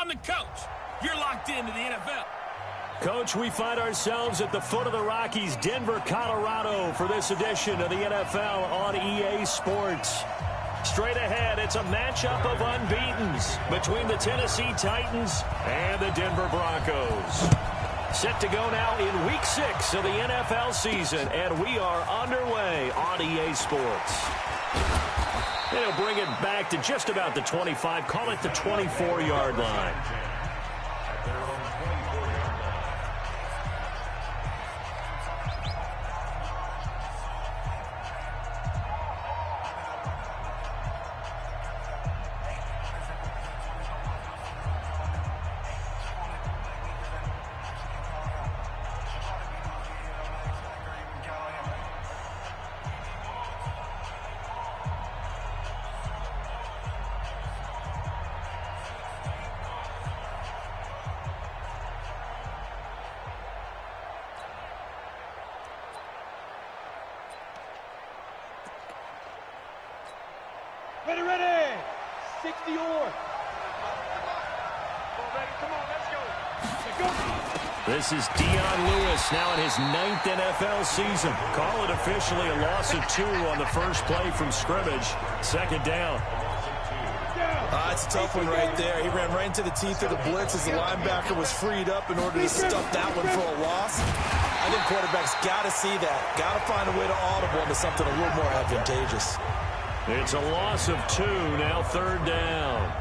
I'm the coach. You're locked into the NFL. Coach, we find ourselves at the foot of the Rockies, Denver, Colorado, for this edition of the NFL on EA Sports. Straight ahead, it's a matchup of unbeatens between the Tennessee Titans and the Denver Broncos. Set to go now in Week 6 of the NFL season, and we are underway on EA Sports. They'll bring it back to just about the 25, call it the 24-yard line. Ready. 60 or. Come on, let's go. This is Dion Lewis now in his 9th NFL season. Call it officially a loss of 2 on the first play from scrimmage. Second down. It's a tough one right there. He ran right into the teeth of the blitz as the linebacker was freed up in order to stuff that one for a loss. I think quarterbacks got to see that. Got to find a way to audible into something a little more advantageous. It's a loss of 2, now third down.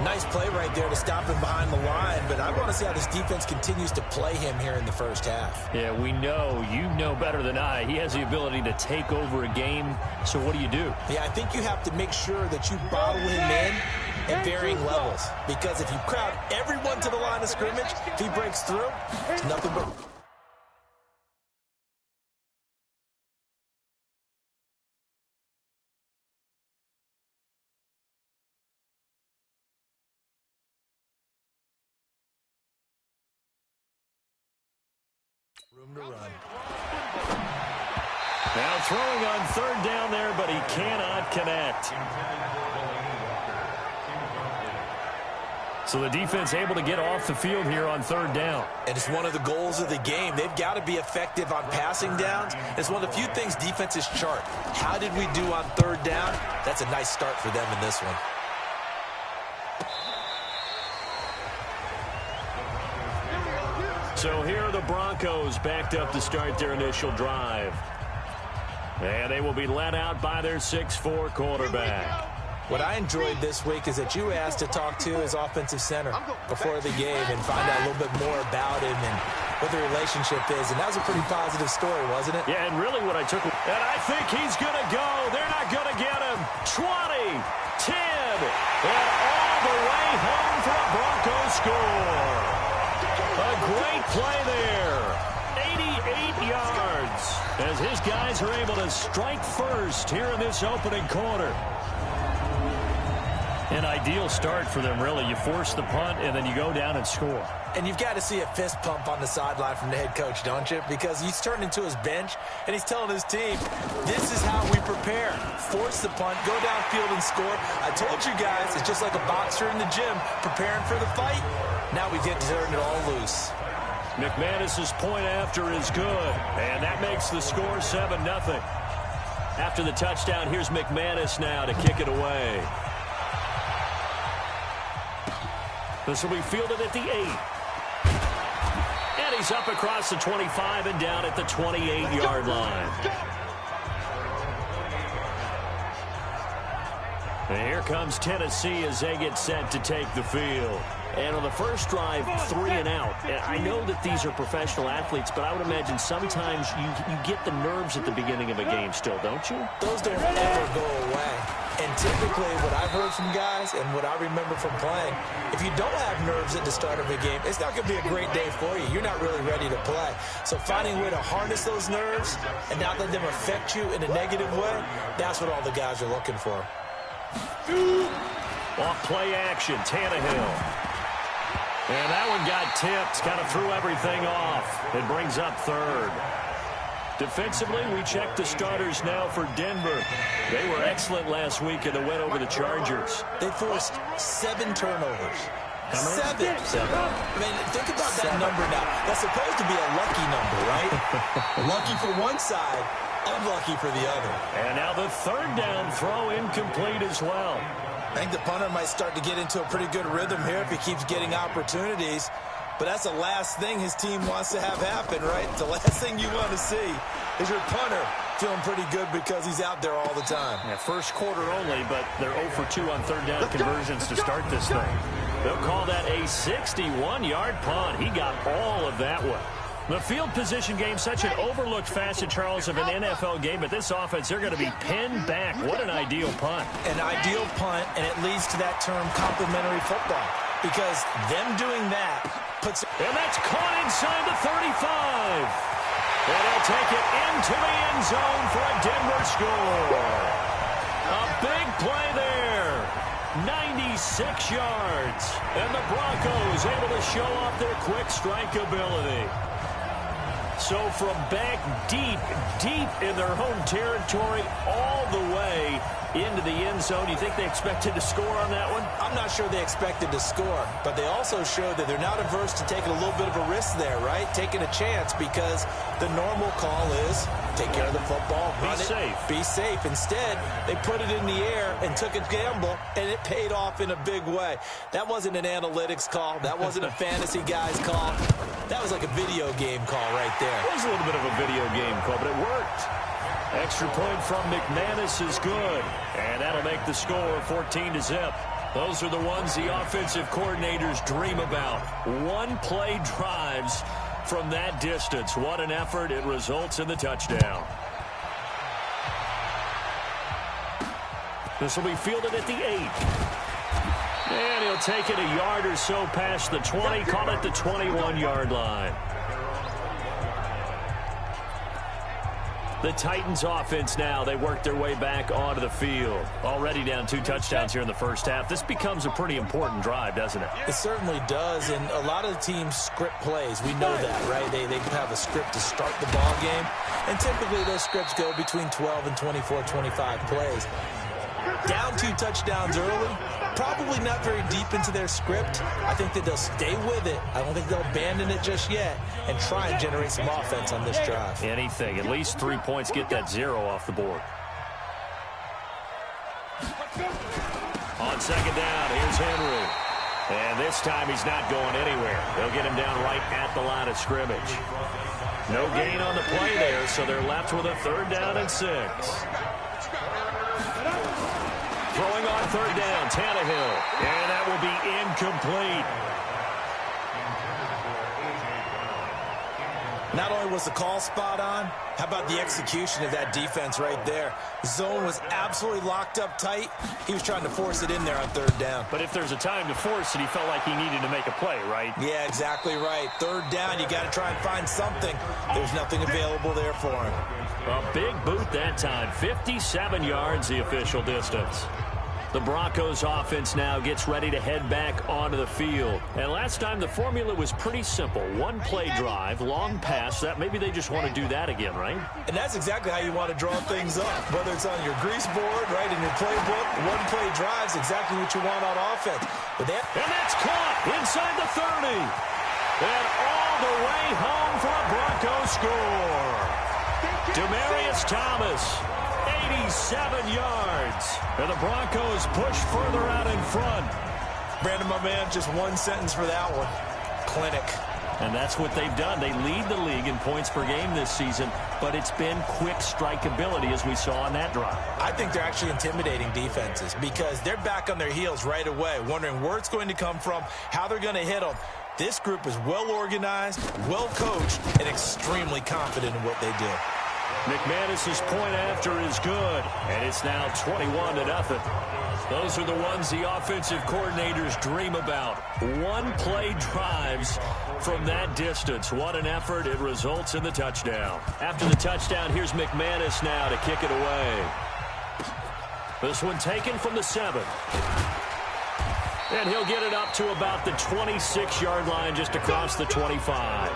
Nice play right there to stop him behind the line, but I want to see how this defense continues to play him here in the first half. Yeah, we know. You know better than I. He has the ability to take over a game, so what do you do? Yeah, I think you have to make sure that you bottle him in at varying levels, because if you crowd everyone to the line of scrimmage, if he breaks through, it's nothing but... room to run. Now throwing on third down there, but he cannot connect. So the defense able to get off the field here on third down. And it's one of the goals of the game. They've got to be effective on passing downs. It's one of the few things defenses chart. How did we do on third down? That's a nice start for them in this one. So here are the Broncos backed up to start their initial drive. And they will be led out by their 6'4" quarterback. What I enjoyed this week is that you asked to talk to his offensive center before the game and find out a little bit more about him and what the relationship is. And that was a pretty positive story, wasn't it? Yeah, and really what I took... And I think he's going to go. They're not going to get him. 20, 10, and all the way home for a Broncos score. A great play there. 88 yards as his guys are able to strike first here in this opening quarter. An ideal start for them, really. You force the punt, and then you go down and score. And you've got to see a fist pump on the sideline from the head coach, don't you? Because he's turned into his bench, and he's telling his team, this is how we prepare. Force the punt, go downfield and score. I told you guys, it's just like a boxer in the gym preparing for the fight. Now we get to turn it all loose. McManus's point after is good, and that makes the score 7-0. After the touchdown, here's McManus now to kick it away. This will be fielded at the 8. And he's up across the 25 and down at the 28-yard line. And here comes Tennessee as they get set to take the field. And on the first drive, 3 and out. And I know that these are professional athletes, but I would imagine sometimes you get the nerves at the beginning of a game still, don't you? Those don't ever go away. And typically what I've heard from guys and what I remember from playing, if you don't have nerves at the start of a game, it's not going to be a great day for you. You're not really ready to play. So finding a way to harness those nerves and not let them affect you in a negative way, that's what all the guys are looking for. Off play action, Tannehill. And that one got tipped, kind of threw everything off. It brings up third. Defensively, we check the starters now for Denver. They were excellent last week in the win over the Chargers. They forced 7 turnovers. Seven. I mean, think about that number now. That's supposed to be a lucky number, right? Lucky for one side, unlucky for the other. And now the third down throw incomplete as well. I think the punter might start to get into a pretty good rhythm here if he keeps getting opportunities. But that's the last thing his team wants to have happen, right? The last thing you want to see is your punter feeling pretty good because he's out there all the time. Yeah, first quarter only, but they're 0 for 2 on third down conversions to start this thing. They'll call that a 61-yard punt. He got all of that one. The field position game, such an overlooked facet, Charles, of an NFL game. But this offense, they're going to be pinned back. What an ideal punt. An ideal punt, and it leads to that term complementary football. Because them doing that puts... And that's caught inside the 35. And they'll take it into the end zone for a Denver score. A big play there. 96 yards. And the Broncos able to show off their quick strike ability. So from back deep in their home territory all the way into the end zone, you think they expected to score on that one? I'm not sure they expected to score, but they also showed that they're not averse to taking a little bit of a risk there, right? Taking a chance, because the normal call is take care of the football, run it, be safe. Instead, they put it in the air and took a gamble, and it paid off in a big way. That wasn't an analytics call. That wasn't a fantasy guy's call. That was like a video game call right there. It was a little bit of a video game call, but it worked. Extra point from McManus is good, and that'll make the score 14-0. Those are the ones the offensive coordinators dream about. One-play drives from that distance. What an effort. It results in the touchdown. This will be fielded at the 8. And he'll take it a yard or so past the 20, call it the 21-yard line. The Titans offense now, they work their way back onto the field. Already down 2 touchdowns here in the first half. This becomes a pretty important drive, doesn't it? It certainly does, and a lot of the teams script plays. We know that, right? They have a script to start the ball game, and typically those scripts go between 12 and 24, 25 plays. Down 2 touchdowns early, probably not very deep into their script. I think that they'll stay with it. I don't think they'll abandon it just yet and try and generate some offense on this drive. Anything. At least 3 points, get that 0 off the board. On second down, here's Henry. And this time he's not going anywhere. They'll get him down right at the line of scrimmage. No gain on the play there, so they're left with a 3rd down and 6. Throwing on 3rd down, Tannehill. And that will be incomplete. Not only was the call spot on, how about the execution of that defense right there? Zone was absolutely locked up tight. He was trying to force it in there on 3rd down. But if there's a time to force it, he felt like he needed to make a play, right? Yeah, exactly right. 3rd down, you got to try and find something. There's nothing available there for him. A big boot that time. 57 yards, the official distance. The Broncos offense now gets ready to head back onto the field. And last time the formula was pretty simple. 1-play drive, long pass. That maybe they just want to do that again, right? And that's exactly how you want to draw things up. Whether it's on your grease board, right, in your playbook, 1-play drives, exactly what you want on offense. But and that's caught inside the 30. And all the way home for a Broncos score. Demaryius Thomas. 87 yards. And the Broncos push further out in front. Brandon, my man, just one sentence for that one. Clinic. And that's what they've done. They lead the league in points per game this season, but it's been quick strike ability as we saw on that drive. I think they're actually intimidating defenses because they're back on their heels right away, wondering where it's going to come from, how they're going to hit them. This group is well organized, well coached, and extremely confident in what they do. McManus's point after is good, and it's now 21-0. Those are the ones the offensive coordinators dream about. 1-play drives from that distance. What an effort. It results in the touchdown. After the touchdown, here's McManus now to kick it away. This one taken from the 7. And he'll get it up to about the 26-yard line, just across the 25.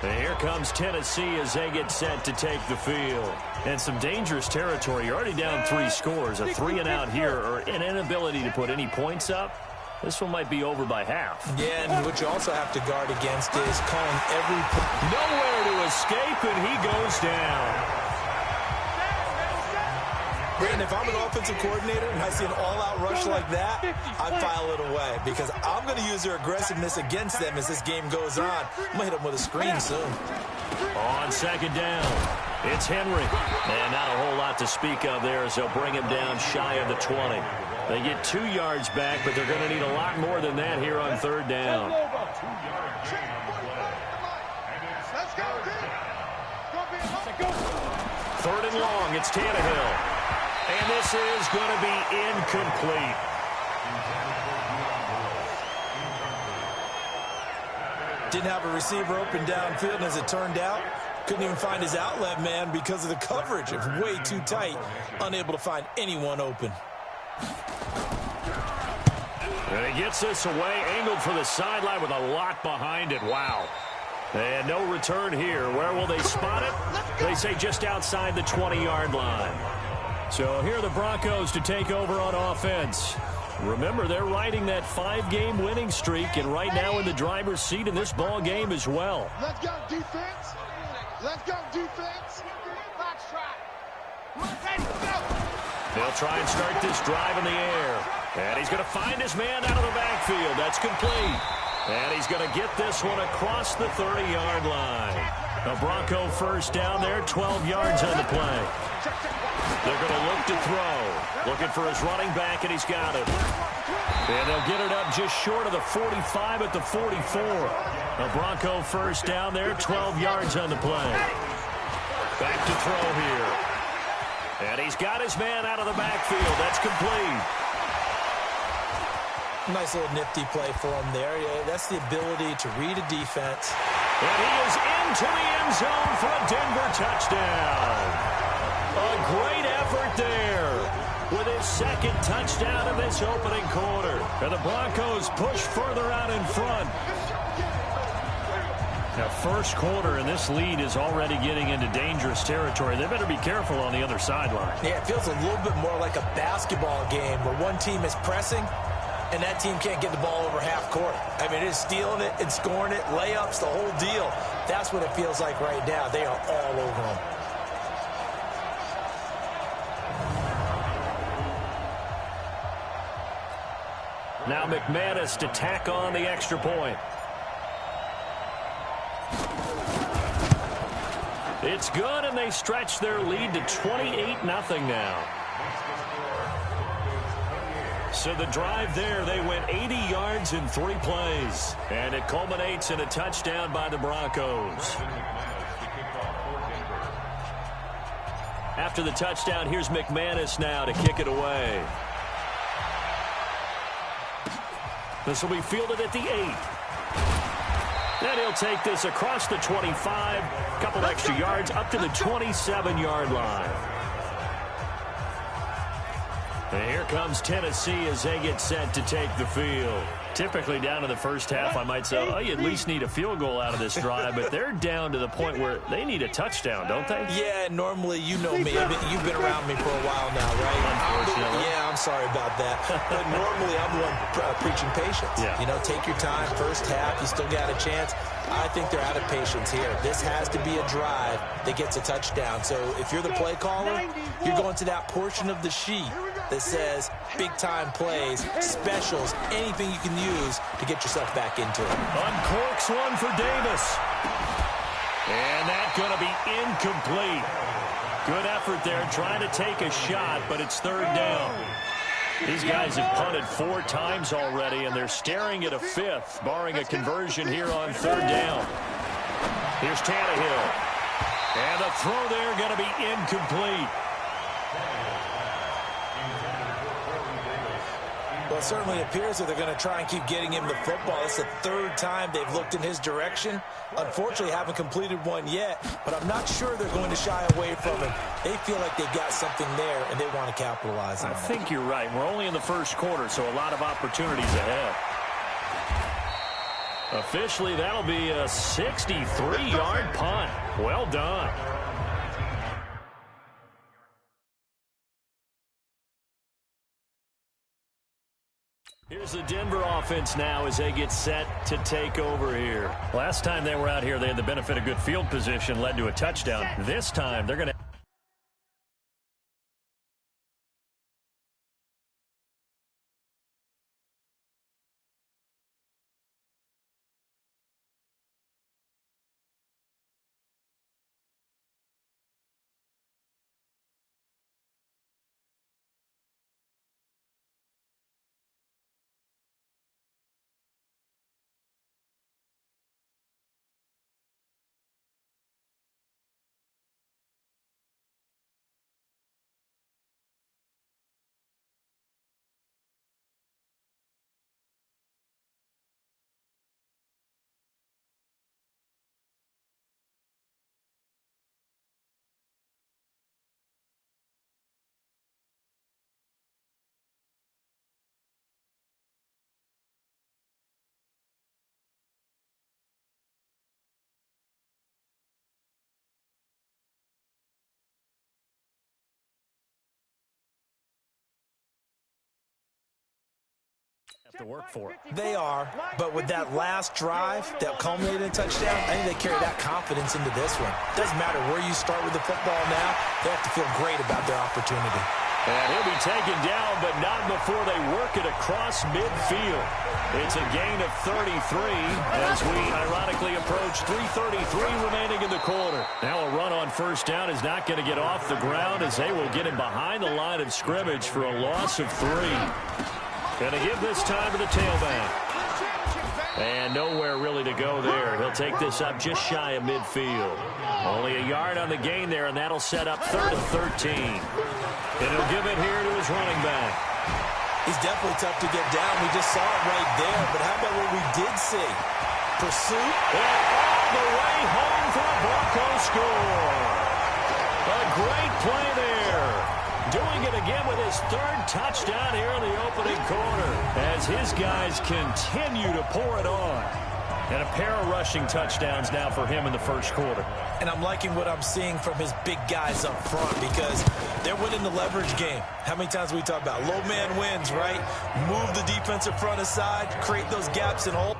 And here here comes Tennessee as they get set to take the field. And some dangerous territory. You're already down 3 scores. A 3-and-out here, or an inability to put any points up. This one might be over by half. Yeah, and what you also have to guard against is calling every... Nowhere to escape, and he goes down. Brandon, if I'm an offensive coordinator and I see an all-out rush like that, I file it away because I'm going to use their aggressiveness against them as this game goes on. I'm going to hit them with a screen soon. On second down, it's Henry. And not a whole lot to speak of there as they'll bring him down shy of the 20. They get 2 yards back, but they're going to need a lot more than that here on third down. Third and long, it's Tannehill. And this is going to be incomplete. Didn't have a receiver open downfield, and as it turned out, couldn't even find his outlet man because of the coverage. It was way too tight, unable to find anyone open. And he gets this away, angled for the sideline with a lot behind it. Wow. And no return here. Where will they spot it? They say just outside the 20-yard line. So here are the Broncos to take over on offense. Remember, they're riding that 5-game winning streak, and right now in the driver's seat in this ball game as well. Let's go, defense. Let's go, defense. Box try. They'll try and start this drive in the air. And he's going to find his man out of the backfield. That's complete. And he's going to get this one across the 30-yard line. A Bronco first down there, 12 yards on the play. They're going to look to throw. Looking for his running back, and he's got it. And they'll get it up just short of the 45 at the 44. A Bronco first down there, 12 yards on the play. Back to throw here. And he's got his man out of the backfield. That's complete. Nice little nifty play for him there. Yeah, that's the ability to read a defense. And he is into the end zone for a Denver touchdown. A great effort there with his second touchdown of this opening quarter. And the Broncos push further out in front. Now, first quarter, and this lead is already getting into dangerous territory. They better be careful on the other sideline. Yeah, it feels a little bit more like a basketball game where one team is pressing and that team can't get the ball over half court. I mean, it is stealing it and scoring it, layups, the whole deal. That's what it feels like right now. They are all over them. Now McManus to tack on the extra point. It's good, and they stretch their lead to 28-0 now. So the drive there, they went 80 yards in 3 plays. And it culminates in a touchdown by the Broncos. After the touchdown, here's McManus now to kick it away. This will be fielded at the 8. Then he'll take this across the 25, a couple extra yards, up to the 27-yard line. And here comes Tennessee as they get set to take the field. Typically down to the first half, I might say, oh, you at least need a field goal out of this drive, but they're down to the point where they need a touchdown, don't they? Yeah, normally, you know me. You've been around me for a while now, right? Unfortunately. Yeah, I'm sorry about that. But normally, I'm the one preaching patience. Yeah. You know, take your time. First half, you still got a chance. I think they're out of patience here. This has to be a drive that gets a touchdown. So if you're the play caller, you're going to that portion of the sheet that says big-time plays, specials, anything you can use to get yourself back into it. Uncorks one for Davis. And that's going to be incomplete. Good effort there trying to take a shot, but it's third down. These guys have punted 4 times already, and they're staring at a 5th, barring a conversion here on third down. Here's Tannehill. And the throw there going to be incomplete. Well, it certainly appears that they're going to try and keep getting him the football. It's the 3rd time they've looked in his direction. Unfortunately, haven't completed one yet, but I'm not sure they're going to shy away from him. They feel like they've got something there, and they want to capitalize on it. I think you're right. We're only in the first quarter, so a lot of opportunities ahead. Officially, that'll be a 63-yard punt. Well done. Here's the Denver offense now as they get set to take over here. Last time they were out here, they had the benefit of good field position, led to a touchdown. This time, they're going to... have to work for it. They are, but with that last drive that culminated in a touchdown, I think they carry that confidence into this one. Doesn't matter where you start with the football now, they have to feel great about their opportunity. And he'll be taken down, but not before they work it across midfield. It's a gain of 33 as we ironically approach 3:33 remaining in the quarter. Now a run on first down is not going to get off the ground as they will get him behind the line of scrimmage for a loss of 3. Going to give this time to the tailback. And nowhere really to go there. He'll take this up just shy of midfield. Only a yard on the gain there, and that'll set up 3rd and 13. And he'll give it here to his running back. He's definitely tough to get down. We just saw it right there. But how about what we did see? Pursuit. And all the way home for a Bronco score. A great play there. Doing it again with his 3rd touchdown here in the opening quarter as his guys continue to pour it on. And a pair of rushing touchdowns now for him in the first quarter. And I'm liking what I'm seeing from his big guys up front because they're winning the leverage game. How many times we talk about low man wins, right? Move the defensive front aside, create those gaps and hold.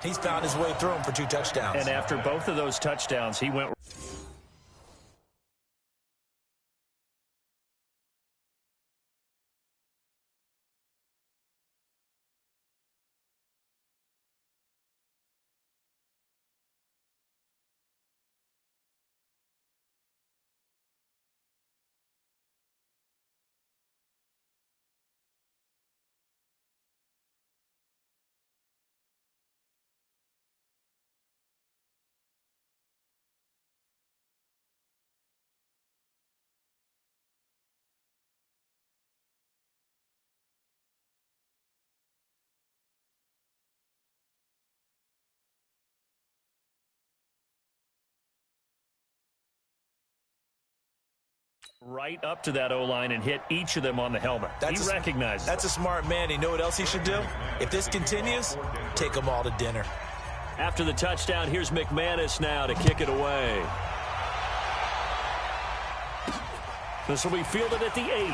He's found his way through them for 2 touchdowns. And after both of those touchdowns, he went Right up to that O-line and hit each of them on the helmet. He recognizes That's a smart man. You know what else he should do? If this continues, take them all to dinner. After the touchdown, here's McManus now to kick it away. This will be fielded at the 8.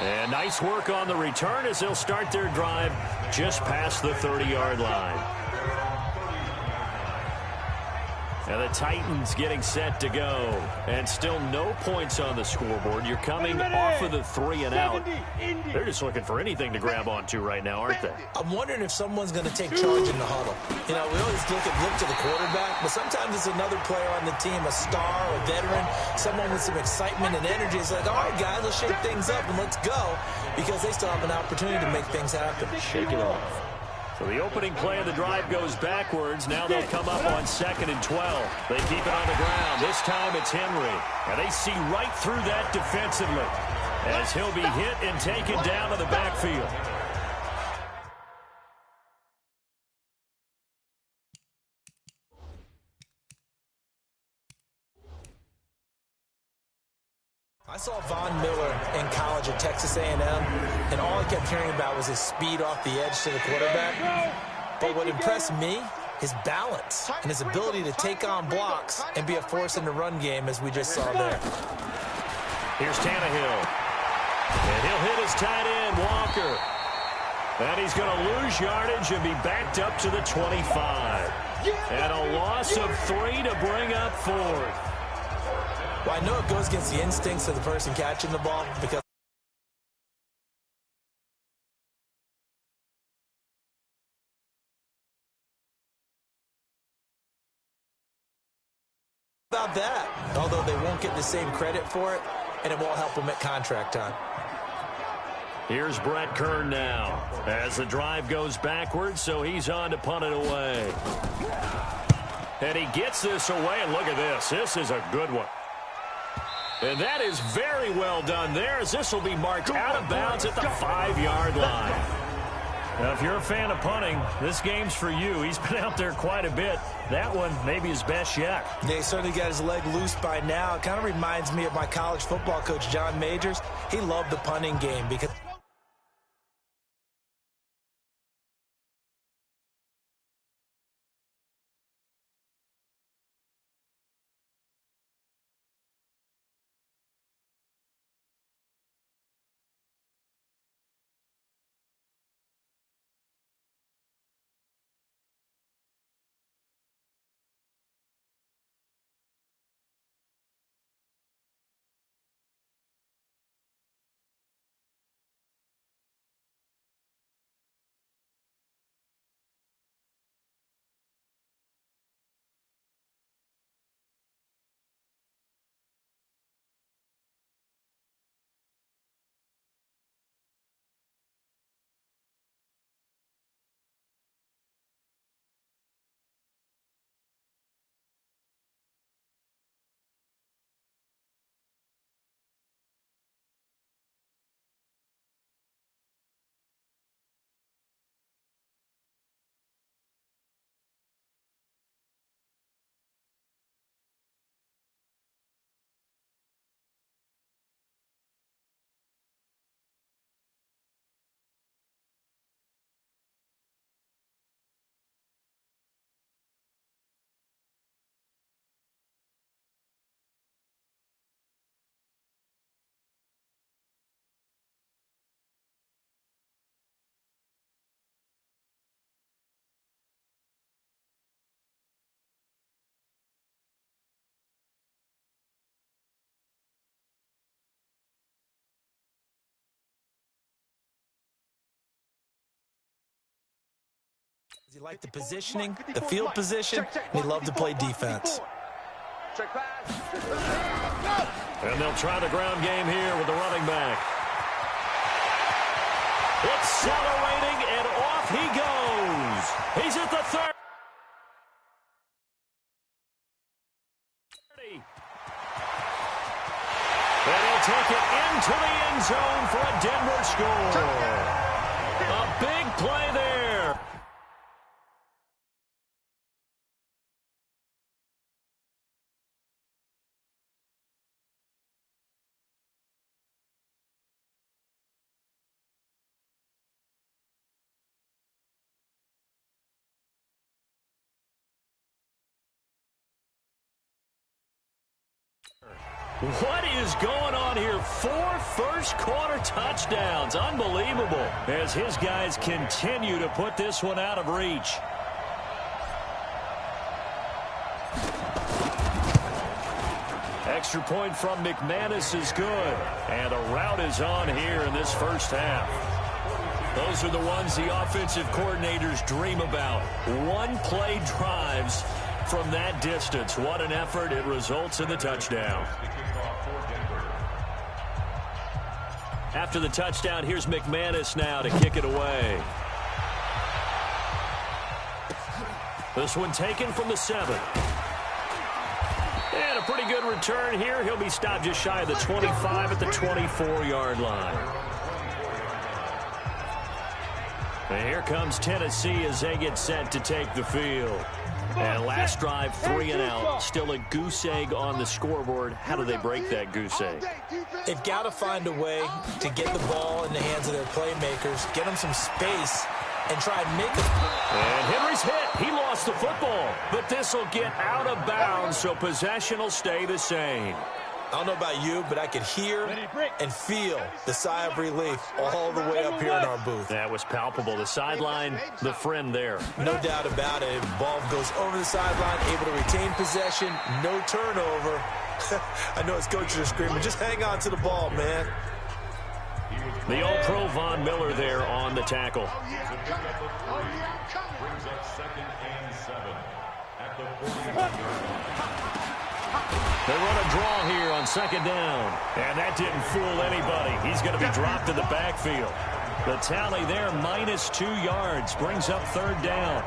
And nice work on the return as they'll start their drive just past the 30-yard line. And the Titans getting set to go. And still no points on the scoreboard. You're coming off of the 3 and out. They're just looking for anything to grab onto right now, aren't they? I'm wondering if someone's going to take charge in the huddle. You know, we always look to the quarterback, but sometimes it's another player on the team, a star, a veteran, someone with some excitement and energy. It's like, all right, guys, let's shake things up and let's go, because they still have an opportunity to make things happen. Shake it off. So the opening play of the drive goes backwards. Now they'll come up on 2nd and 12. They keep it on the ground. This time it's Henry. And they see right through that defensively as he'll be hit and taken down to the backfield. I saw Von Miller in college at Texas A&M, and all I kept hearing about was his speed off the edge to the quarterback. But what impressed me, his balance and his ability to take on blocks and be a force in the run game, as we just saw there. Here's Tannehill. And he'll hit his tight end, Walker. And he's going to lose yardage and be backed up to the 25. And a loss of 3 to bring up 4th. Well, I know it goes against the instincts of the person catching the ball, because about that, although they won't get the same credit for it, and it won't help them at contract time. Here's Brett Kern now as the drive goes backwards, so he's on to punt it away. And he gets this away, and look at this. This is a good one. And that is very well done there, as this will be marked out of bounds at the 5-yard line. Now, if you're a fan of punting, this game's for you. He's been out there quite a bit. That one maybe his best yet. Yeah, he certainly got his leg loose by now. It kind of reminds me of my college football coach, John Majors. He loved the punting game because he liked the positioning, the field position, and he loved to play defense. And they'll try the ground game here with the running back. Accelerating, and off he goes. He's at the 30. And he'll take it into the end zone for a Denver score. A big play there. What is going on here? 4 first-quarter touchdowns. Unbelievable. As his guys continue to put this one out of reach. Extra point from McManus is good. And a rout is on here in this first half. Those are the ones the offensive coordinators dream about. One-play drives from that distance. What an effort. It results in the touchdown. After the touchdown, here's McManus now to kick it away. This one taken from the 7. And a pretty good return here. He'll be stopped just shy of the 25 at the 24-yard line. And here comes Tennessee as they get set to take the field. And last drive, 3 and out. Still a goose egg on the scoreboard. How do they break that goose egg? They've got to find a way to get the ball in the hands of their playmakers, get them some space, and try and make it. And Henry's hit. He lost the football. But this will get out of bounds, so possession will stay the same. I don't know about you, but I could hear and feel the sigh of relief all the way up here in our booth. That was palpable. The sideline, the friend there. No doubt about it. Ball goes over the sideline, able to retain possession, no turnover. I know his coaches are screaming, just hang on to the ball, man. The All-Pro Von Miller there on the tackle. Brings up 2nd and 7 at the 40. They run a draw here on 2nd down. And that didn't fool anybody. He's going to be dropped in the backfield. The tally there, -2 yards, brings up 3rd down.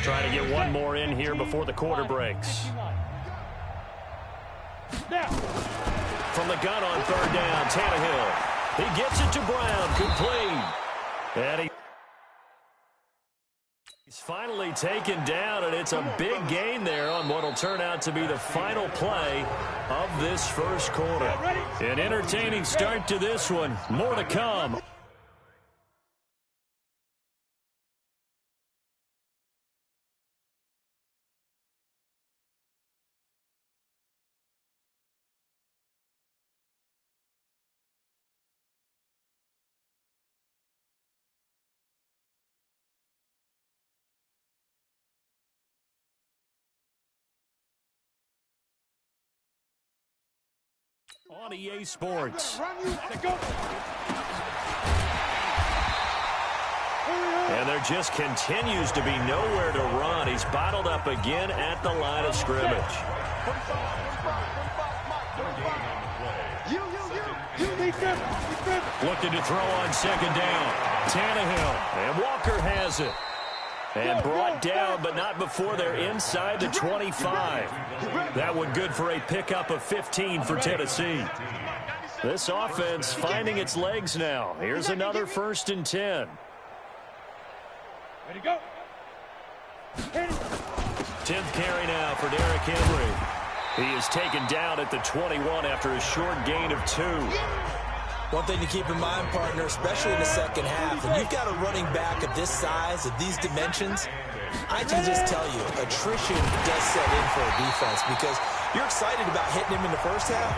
Trying to get one more in here before the quarter breaks. From the gun on 3rd down, Tannehill. He gets it to Brown, complete. And he's finally taken down, and it's a big gain there on what will turn out to be the final play of this first quarter. An entertaining start to this one. More to come. On EA Sports. And there just continues to be nowhere to run. He's bottled up again at the line of scrimmage. Looking to throw on 2nd down. Tannehill. And Walker has it. And brought down, but not before they're inside the 25. That one good for a pickup of 15 for Tennessee. This offense finding its legs now. Here's another 1st and 10. Ready to go. 10th carry now for Derrick Henry. He is taken down at the 21 after a short gain of 2. One thing to keep in mind, partner, especially in the second half, when you've got a running back of this size, of these dimensions, I can just tell you, attrition does set in for a defense because you're excited about hitting him in the first half.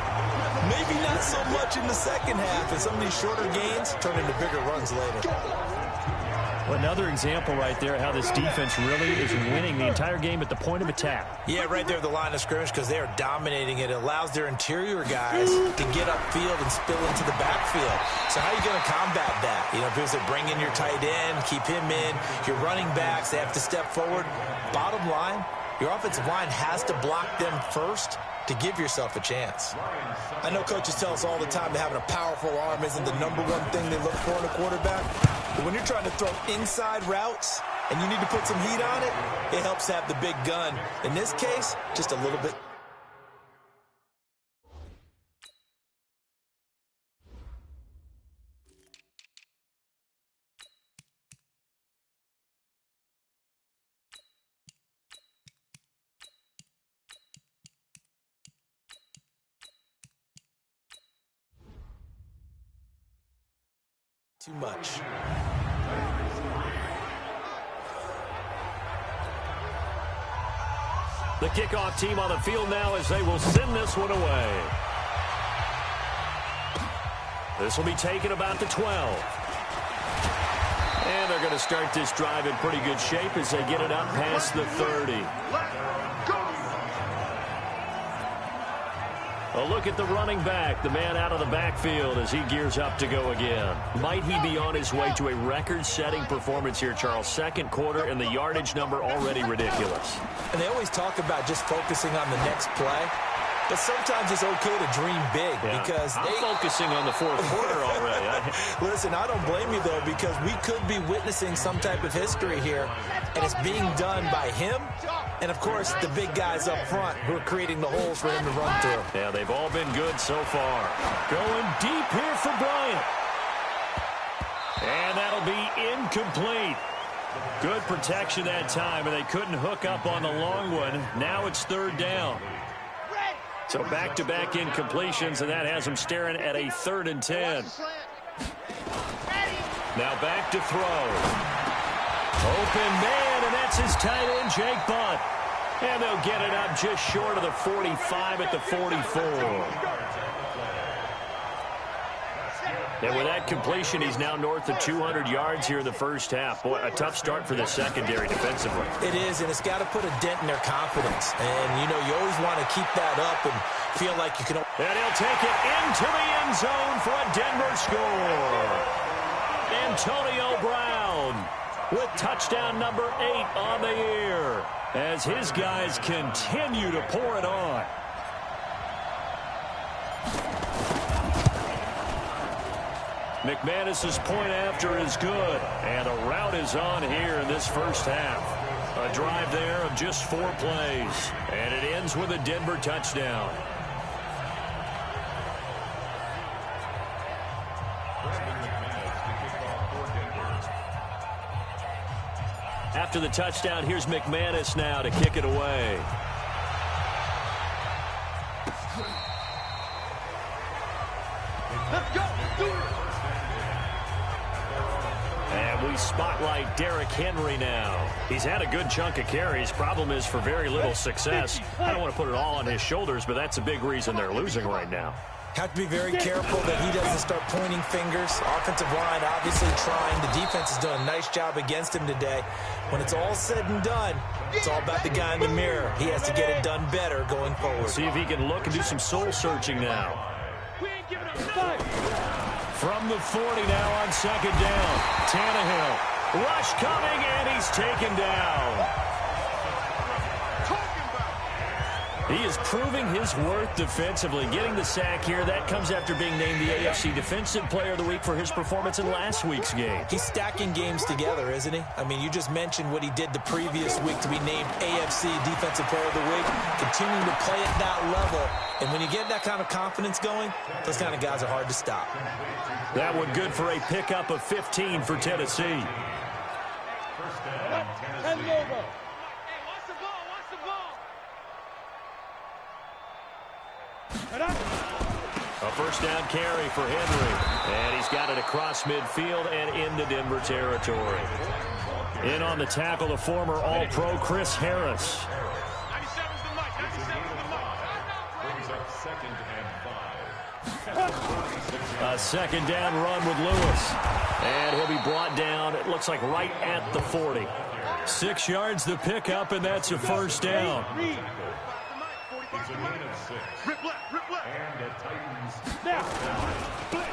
Maybe not so much in the second half, and some of these shorter gains turn into bigger runs later. Well, another example right there how this defense really is winning the entire game at the point of attack. Yeah, right there at the line of scrimmage because they are dominating it. It allows their interior guys to get upfield and spill into the backfield. So how are you going to combat that? You know, because they bring in your tight end, keep him in. Your running backs, they have to step forward. Bottom line, your offensive line has to block them first to give yourself a chance. I know coaches tell us all the time that having a powerful arm isn't the #1 thing they look for in a quarterback. But when you're trying to throw inside routes and you need to put some heat on it, it helps to have the big gun. In this case, just a little bit. too much. The kickoff team on the field now as they will send this one away. This will be taken about the 12. And they're going to start this drive in pretty good shape as they get it up past the 30. A look at the running back, the man out of the backfield as he gears up to go again. Might he be on his way to a record-setting performance here, Charles? Second quarter and the yardage number already ridiculous. And they always talk about just focusing on the next play. But sometimes it's okay to dream big because I'm focusing on the fourth quarter already. Listen, I don't blame you, though, because we could be witnessing some type of history here, and it's being done by him and, of course, the big guys up front who are creating the holes for him to run through. Yeah, they've all been good so far. Going deep here for Bryant. And that'll be incomplete. Good protection that time, and they couldn't hook up on the long one. Now it's third down. So back-to-back incompletions, and that has them staring at a 3rd and 10. Now back to throw. Open man, and that's his tight end, Jake Butt. And they'll get it up just short of the 45 at the 44. And with that completion, he's now north of 200 yards here in the first half. Boy, a tough start for the secondary defensively. It is, and it's got to put a dent in their confidence. And, you know, you always want to keep that up and feel like you can... And he'll take it into the end zone for a Denver score. Antonio Brown with touchdown number 8 on the year as his guys continue to pour it on. McManus's point after is good, and a rout is on here in this first half. A drive there of just 4 plays, and it ends with a Denver touchdown. After the touchdown, here's McManus now to kick it away. Let's go. Do it. And we spotlight Derrick Henry now. He's had a good chunk of carries. Problem is for very little success. I don't want to put it all on his shoulders, but that's a big reason they're losing right now. Have to be very careful that he doesn't start pointing fingers. Offensive line obviously trying. The defense has done a nice job against him today. When it's all said and done, it's all about the guy in the mirror. He has to get it done better going forward. See if he can look and do some soul searching now. We ain't giving up. From the 40 now on second down. Tannehill. Rush coming, and he's taken down. He is proving his worth defensively. Getting the sack here, that comes after being named the AFC Defensive Player of the Week for his performance in last week's game. He's stacking games together, isn't he? I mean, you just mentioned what he did the previous week to be named AFC Defensive Player of the Week. Continuing to play at that level. And when you get that kind of confidence going, those kind of guys are hard to stop. That one good for a pickup of 15 for Tennessee. And logo. A first down carry for Henry. And he's got it across midfield and into Denver territory. In on the tackle, the former All-Pro Chris Harris. 97's the mic. 97's the mic. Brings up 2nd and 5. A second down run with Lewis. And he'll be brought down, it looks like right at the 40. 6 yards the pickup, and that's a first down. It's a gain of 6. Rip left. And the Titans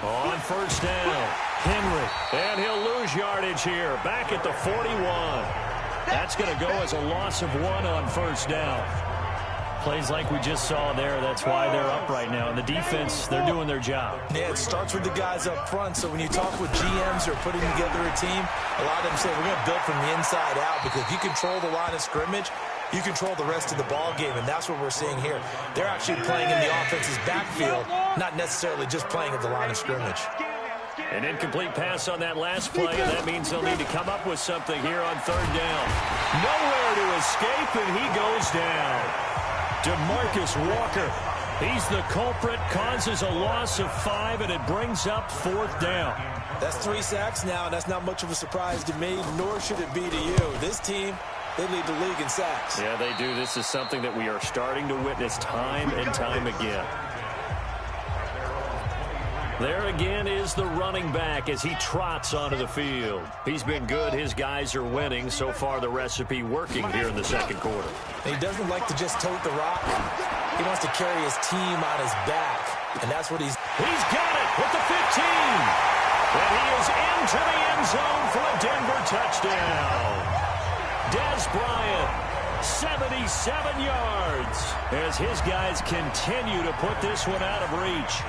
On first down, Henry. And he'll lose yardage here, back at the 41. That's going to go as a loss of 1 on first down. Plays like we just saw there, that's why they're up right now. And the defense, they're doing their job. Yeah, it starts with the guys up front. So when you talk with GMs who are putting together a team, a lot of them say we're going to build from the inside out, because if you control the line of scrimmage, you control the rest of the ball game, and that's what we're seeing here. They're actually playing in the offense's backfield, not necessarily just playing at the line of scrimmage. An incomplete pass on that last play, and that means they'll need to come up with something here on third down. Nowhere to escape, and he goes down. DeMarcus Walker He's the culprit, causes a loss of 5, and it brings up 4th down. That's 3 sacks now, and that's not much of a surprise to me, nor should it be to you. This team, they lead the league in sacks. Yeah, they do. This is something that we are starting to witness time and time again. There again is the running back as he trots onto the field. He's been good. His guys are winning. So far, the recipe working here in the second quarter. He doesn't like to just tote the rock. He wants to carry his team on his back, and that's what he's... He's got it with the 15. And he is into the end zone for a Denver touchdown. Dez Bryant, 77 yards, as his guys continue to put this one out of reach.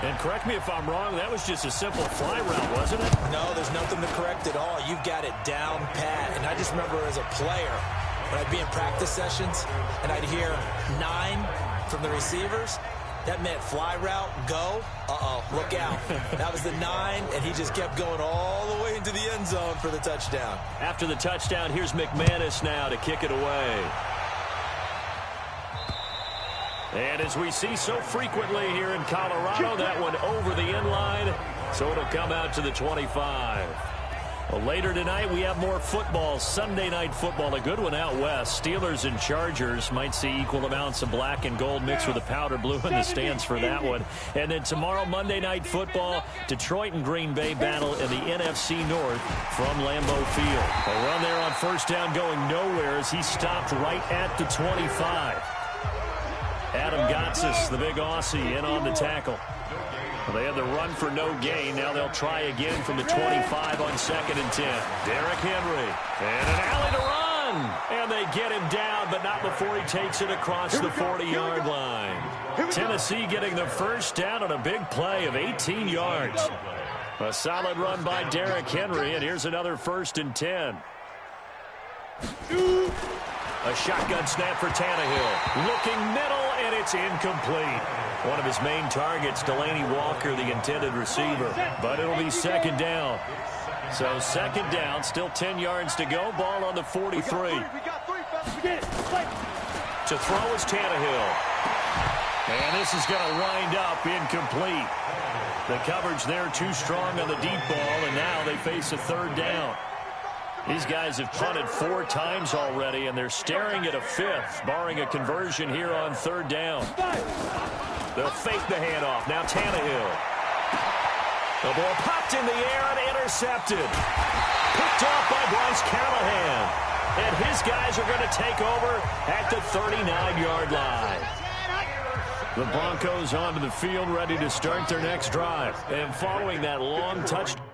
And correct me if I'm wrong, that was just a simple fly route, wasn't it? No, there's nothing to correct at all. You've got it down pat. And I just remember as a player, when I'd be in practice sessions, and I'd hear 9 from the receivers, that meant fly route, go, look out. That was the 9, and he just kept going all the way into the end zone for the touchdown. After the touchdown, here's McManus now to kick it away. And as we see so frequently here in Colorado, that one over the end line, so it'll come out to the 25. Well, later tonight, we have more football, Sunday night football, a good one out west. Steelers and Chargers might see equal amounts of black and gold mixed with the powder blue in the stands for that one. And then tomorrow, Monday night football, Detroit and Green Bay battle in the NFC North from Lambeau Field. A run there on first down going nowhere as he stopped right at the 25. Adam Gotsis, the big Aussie, in on the tackle. Well, they had the run for no gain. Now they'll try again from the 25 on 2nd and 10. Derrick Henry. And an alley to run. And they get him down, but not before he takes it across the 40-yard line. Tennessee getting the first down on a big play of 18 yards. A solid run by Derrick Henry, and here's another 1st and 10. A shotgun snap for Tannehill. Looking middle, and it's incomplete. One of his main targets, Delaney Walker, the intended receiver. But it'll be 2nd down. So 2nd down, still 10 yards to go. Ball on the 43. To throw is Tannehill. And this is going to wind up incomplete. The coverage there too strong on the deep ball, and now they face a 3rd down. These guys have punted 4 times already, and they're staring at a 5th, barring a conversion here on 3rd down. They'll fake the handoff. Now Tannehill. The ball popped in the air and intercepted. Picked off by Bryce Callahan. And his guys are going to take over at the 39-yard line. The Broncos onto the field, ready to start their next drive. And following that long touchdown.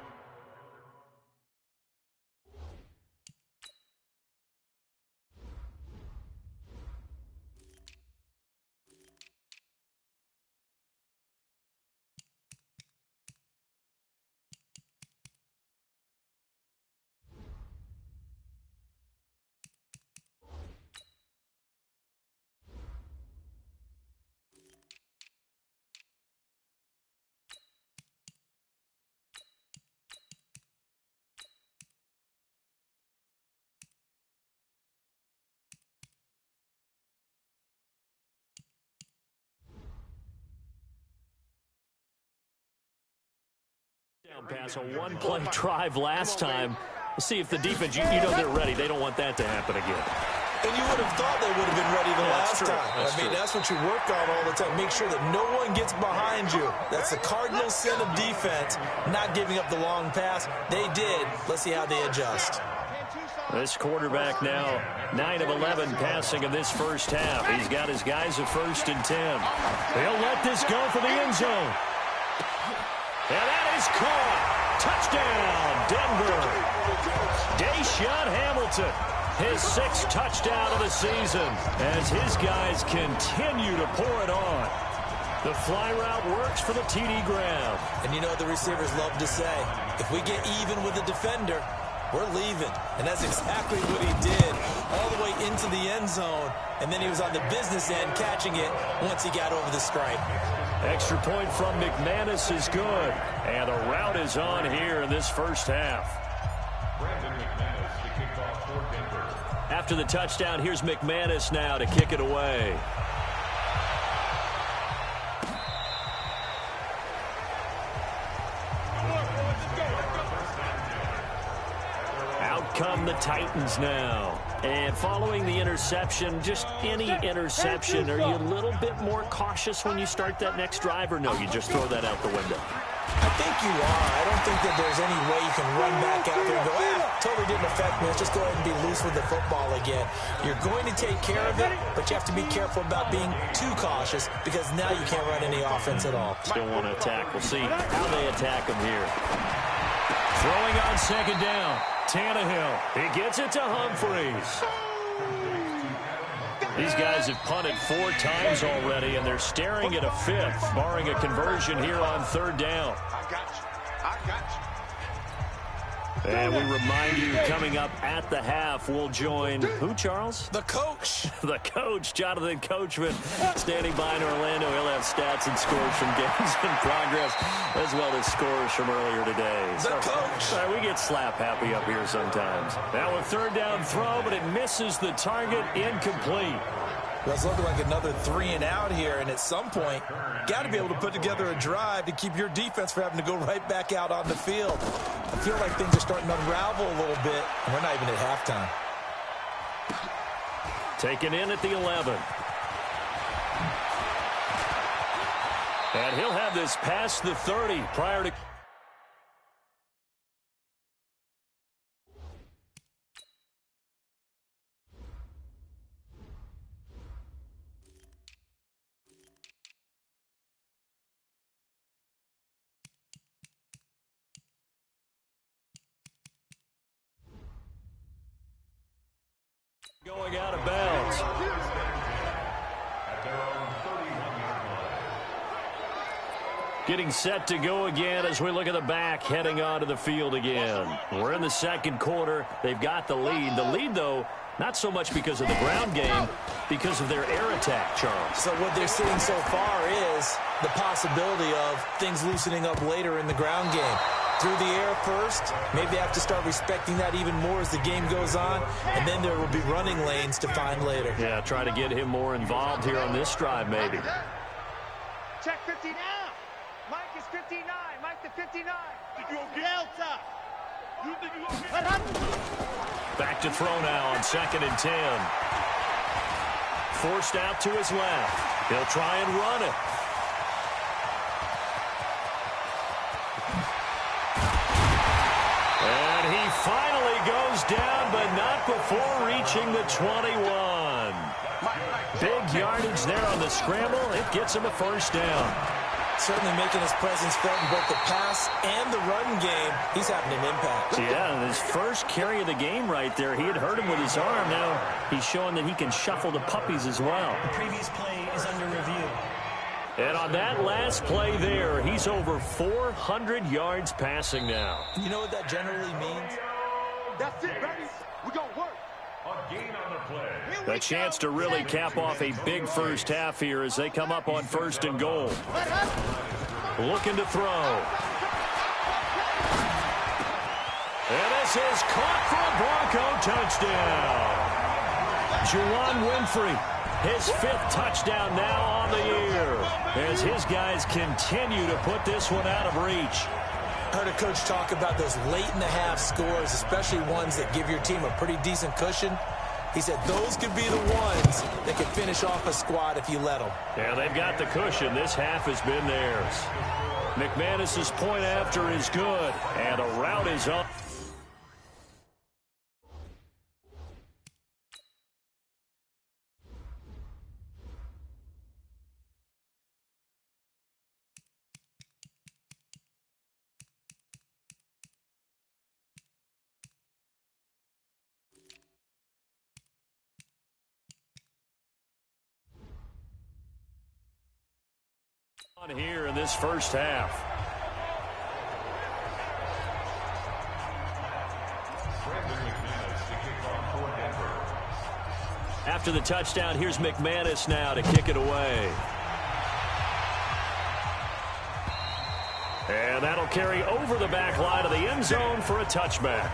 Pass a one-play drive last time. We'll see if the defense, you know they're ready. They don't want that to happen again. And you would have thought they would have been ready the last time. That's what you work on all the time. Make sure that no one gets behind you. That's the cardinal sin of defense, not giving up the long pass. They did. Let's see how they adjust. This quarterback now 9 of 11 passing in this first half. He's got his guys at 1st and 10. He'll let this go for the end zone. And that is caught. Touchdown, Denver. Deshaun Hamilton, his 6th touchdown of the season as his guys continue to pour it on. The fly route works for the TD Graham. And you know the receivers love to say, if we get even with the defender, we're leaving. And that's exactly what he did all the way into the end zone. And then he was on the business end catching it once he got over the stripe. Extra point from McManus is good. And the route is on here in this first half. After the touchdown, here's McManus now to kick it away. come the Titans now. And following the interception, just any interception, are you a little bit more cautious when you start that next drive, or no, you just throw that out the window? I think you are. I don't think that there's any way you can run back out there and go, totally didn't affect me. Let's just go ahead and be loose with the football again. You're going to take care of it, but you have to be careful about being too cautious because now you can't run any offense at all. Still want to attack. We'll see how they attack him here. Throwing on second down. Tannehill. He gets it to Humphreys. These guys have punted 4 times already, and they're staring at a 5th, barring a conversion here on third down. I got you. And we remind you, coming up at the half, we'll join who, Charles? The coach. The coach, Jonathan Coachman, standing by in Orlando. He'll have stats and scores from games in progress, as well as scores from earlier today. The coach. We get slap happy up here sometimes. Now a third down throw, but it misses the target, incomplete. Well, it's looking like another 3 and out here, and at some point, got to be able to put together a drive to keep your defense from having to go right back out on the field. I feel like things are starting to unravel a little bit, and we're not even at halftime. Taken in at the 11. And he'll have this past the 30 prior to... Going out of bounds. At their own 31-yard line. Getting set to go again as we look at the back, heading onto the field again. We're in the second quarter. They've got the lead. The lead, though, not so much because of the ground game, because of their air attack, Charles. So what they're seeing so far is the possibility of things loosening up later in the ground game. Through the air first, maybe they have to start respecting that even more as the game goes on, and then there will be running lanes to find later. Yeah, try to get him more involved here on this drive, maybe. Check 50 now. Mike is 59. Mike to 59. Delta. You think you gonna get... Back to throw now on 2nd and 10. Forced out to his left. He'll try and run it. And he finally goes down, but not before reaching the 21. Big yardage there on the scramble. It gets him a first down. Certainly making his presence felt in both the pass and the run game. He's having an impact. Yeah, and his first carry of the game right there, he had hurt him with his arm. Now he's showing that he can shuffle the puppies as well. The previous play is under review. And on that last play there, he's over 400 yards passing now. You know what that generally means? That's it, baby. We're going to work. A gain on the play. A chance to really cap off a big first half here as they come up on 1st and goal. Looking to throw. And this is caught for a Bronco touchdown. Juwan Winfrey, his 5th touchdown now on the year, as his guys continue to put this one out of reach. I heard a coach talk about those late-in-the-half scores, especially ones that give your team a pretty decent cushion. He said those could be the ones that could finish off a squad if you let them. Yeah, they've got the cushion. This half has been theirs. McManus's point after is good, and a route is up. Here in this first half. After the touchdown, here's McManus now to kick it away. And that'll carry over the back line of the end zone for a touchback.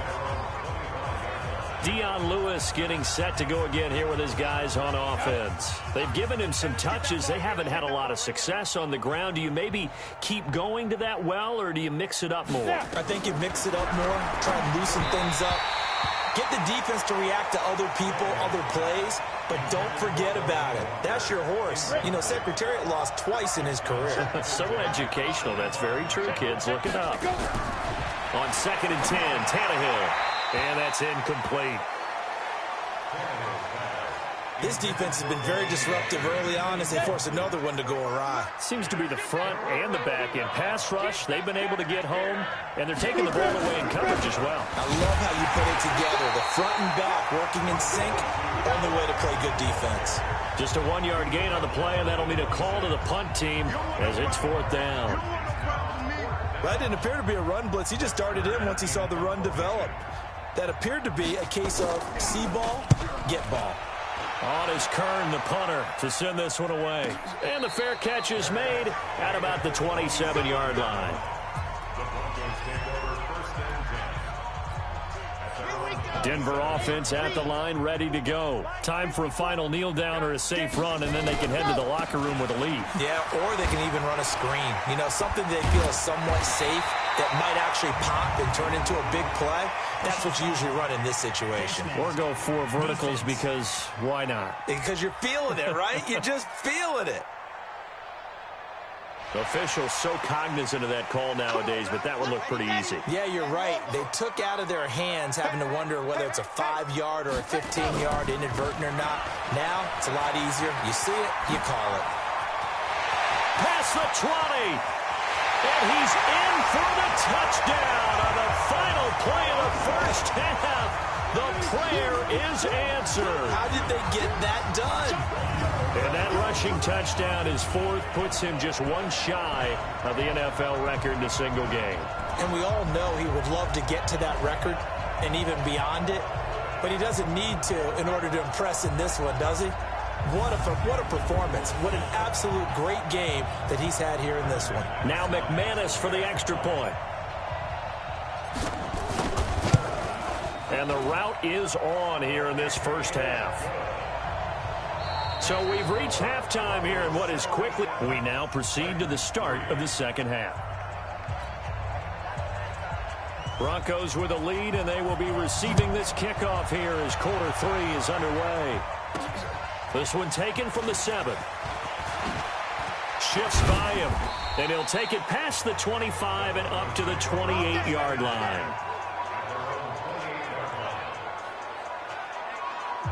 Dion Lewis getting set to go again here with his guys on offense. They've given him some touches. They haven't had a lot of success on the ground. Do you maybe keep going to that well, or do you mix it up more? I think you mix it up more, try and loosen things up. Get the defense to react to other people, other plays, but don't forget about it. That's your horse. You know, Secretariat lost twice in his career. So educational. That's very true, kids. Look it up. On 2nd and 10, Tannehill. And that's incomplete. This defense has been very disruptive early on as they force another one to go awry. Seems to be the front and the back. In pass rush, they've been able to get home, and they're taking the ball away in coverage as well. I love how you put it together. The front and back working in sync. Only way to play good defense. Just a 1-yard gain on the play, and that'll mean a call to the punt team as it's 4th down. That didn't appear to be a run blitz. He just darted in once he saw the run develop. That appeared to be a case of see ball, get ball. On is Kern, the punter, to send this one away. And the fair catch is made at about the 27-yard line. Denver offense at the line, ready to go. Time for a final kneel down or a safe run, and then they can head to the locker room with a lead. Yeah, or they can even run a screen. You know, something they feel is somewhat safe that might actually pop and turn into a big play. That's what you usually run in this situation. Or go 4 verticals because why not? Because you're feeling it, right? You're just feeling it. Officials so cognizant of that call nowadays, but that one looked pretty easy. Yeah, you're right. They took out of their hands having to wonder whether it's a 5-yard or a 15-yard inadvertent or not. Now, it's a lot easier. You see it, you call it. Past the 20. And he's in for the touchdown on the final play of the first half. The prayer is answered. How did they get that done? And that rushing touchdown, his 4th, puts him just 1 shy of the NFL record in a single game. And we all know he would love to get to that record and even beyond it, but he doesn't need to in order to impress in this one, does he? What a performance. What an absolute great game that he's had here in this one. Now McManus for the extra point. And the route is on here in this first half. So we've reached halftime here in what is quickly. We now proceed to the start of the second half. Broncos with a lead, and they will be receiving this kickoff here as quarter 3 is underway. This one taken from the 7. Shifts by him, and he'll take it past the 25 and up to the 28-yard line.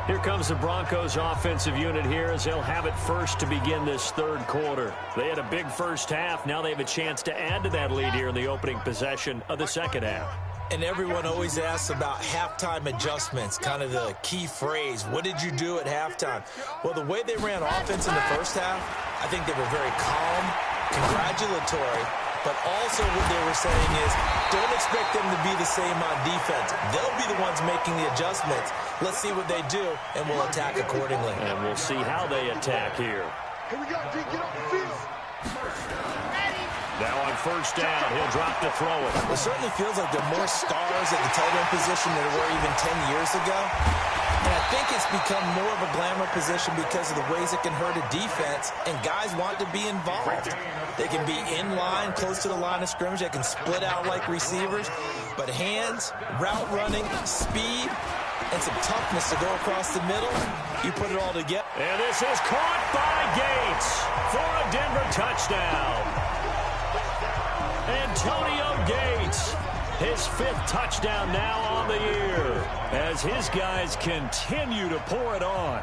Here comes the Broncos offensive unit here as they'll have it first to begin this 3rd quarter. They had a big first half. Now they have a chance to add to that lead here in the opening possession of the second half. And everyone always asks about halftime adjustments, kind of the key phrase. What did you do at halftime? Well, the way they ran offense in the first half, I think they were very calm, congratulatory, but also what they were saying is don't expect them to be the same on defense. They'll be the ones making the adjustments. Let's see what they do, and we'll attack accordingly. And we'll see how they attack here. Here we go, D. Get off the field. Now on first down, he'll drop to throw it. It certainly feels like there are more stars at the tight end position than there were even 10 years ago. And I think it's become more of a glamour position because of the ways it can hurt a defense, and guys want to be involved. They can be in line, close to the line of scrimmage. They can split out like receivers. But hands, route running, speed, and some toughness to go across the middle, you put it all together. And this is caught by Gates for a Denver touchdown. Antonio Gates, his 5th touchdown now on the year as his guys continue to pour it on.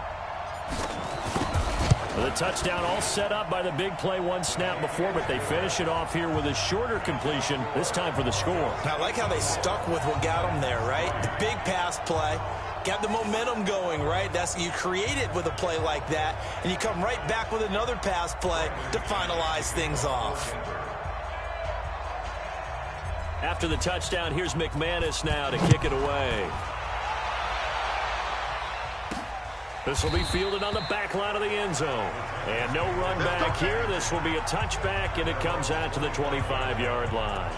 The touchdown all set up by the big play 1 snap before, but they finish it off here with a shorter completion, this time for the score. I like how they stuck with what got them there, right? The big pass play, got the momentum going, right? You create it with a play like that, and you come right back with another pass play to finalize things off. After the touchdown, here's McManus now to kick it away. This will be fielded on the back line of the end zone. And no run back here. This will be a touchback, and it comes out to the 25-yard line.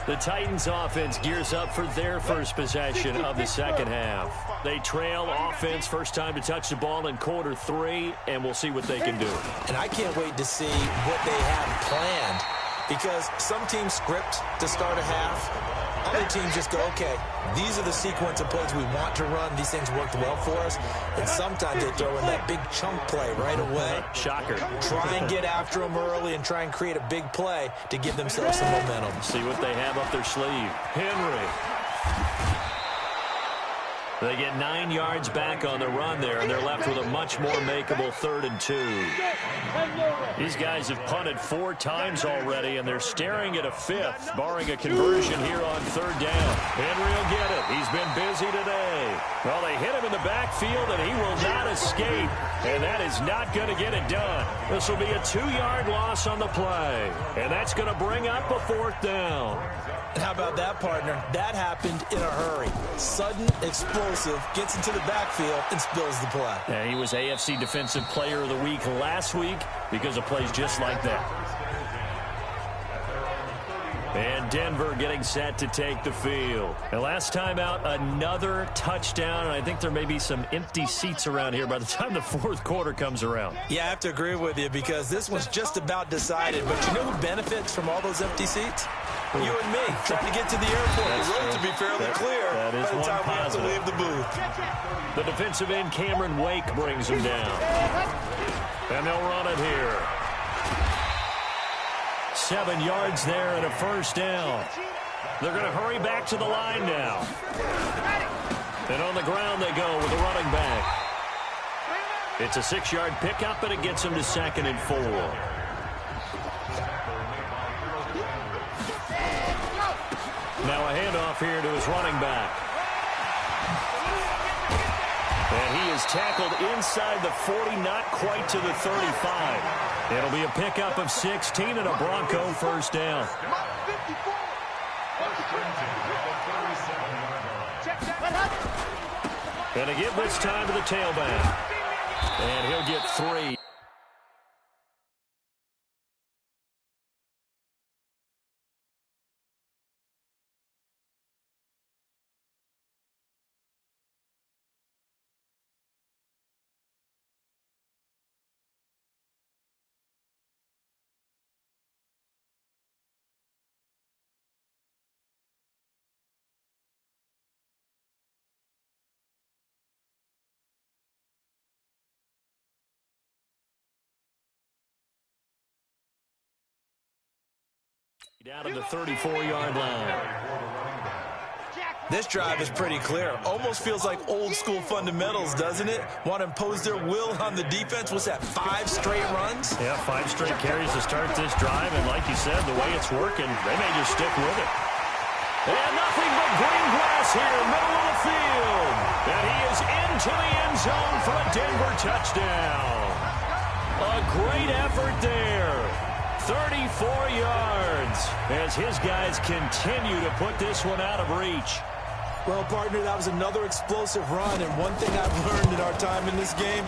The Titans offense gears up for their first possession of the second half. They trail offense, first time to touch the ball in quarter 3, and we'll see what they can do. And I can't wait to see what they have planned. because some teams script to start a half. Other teams just go, okay, these are the sequence of plays we want to run. These things worked well for us. And sometimes they throw in that big chunk play right away. Shocker. Try and get after them early and try and create a big play to give themselves some momentum. See what they have up their sleeve. Henry. They get 9 yards back on the run there, and they're left with a much more makeable 3rd and 2. These guys have punted 4 times already, and they're staring at a 5th, barring a conversion here on 3rd down. Henry will get it. He's been busy today. Well, they hit him in the backfield, and he will not escape, and that is not going to get it done. This will be a 2-yard loss on the play, and that's going to bring up a 4th down. And how about that, partner? That happened in a hurry. Sudden, explosive, gets into the backfield, and spills the play. And he was AFC Defensive Player of the Week last week because of plays just like that. And Denver getting set to take the field. And last time out, another touchdown. And I think there may be some empty seats around here by the time the 4th quarter comes around. Yeah, I have to agree with you because this one's just about decided. But you know who benefits from all those empty seats? You and me, trying to get to the airport. That's the road true. to be fairly clear that is by the one time we have to positive. leave the booth. The defensive end, Cameron Wake, brings him down. And they'll run it here. 7 yards there and a 1st down. They're going to hurry back to the line now. And on the ground they go with the running back. It's a 6-yard pickup, and it gets him to 2nd and 4. Now a handoff here to his running back. And he is tackled inside the 40, not quite to the 35. It'll be a pickup of 16 and a Bronco 1st down. And a give this time to the tailback. And he'll get 3. Down to the 34-yard line. This drive is pretty clear. Almost feels like old school fundamentals, doesn't it? Want to impose their will on the defense. What's that, 5 straight runs? Yeah, 5 straight carries to start this drive. And like you said, the way it's working, they may just stick with it. And nothing but green grass here, middle of the field. And he is into the end zone for a Denver touchdown. A great effort there. 34 yards as his guys continue to put this one out of reach. Well, partner, that was another explosive run, and one thing I've learned in our time in this game,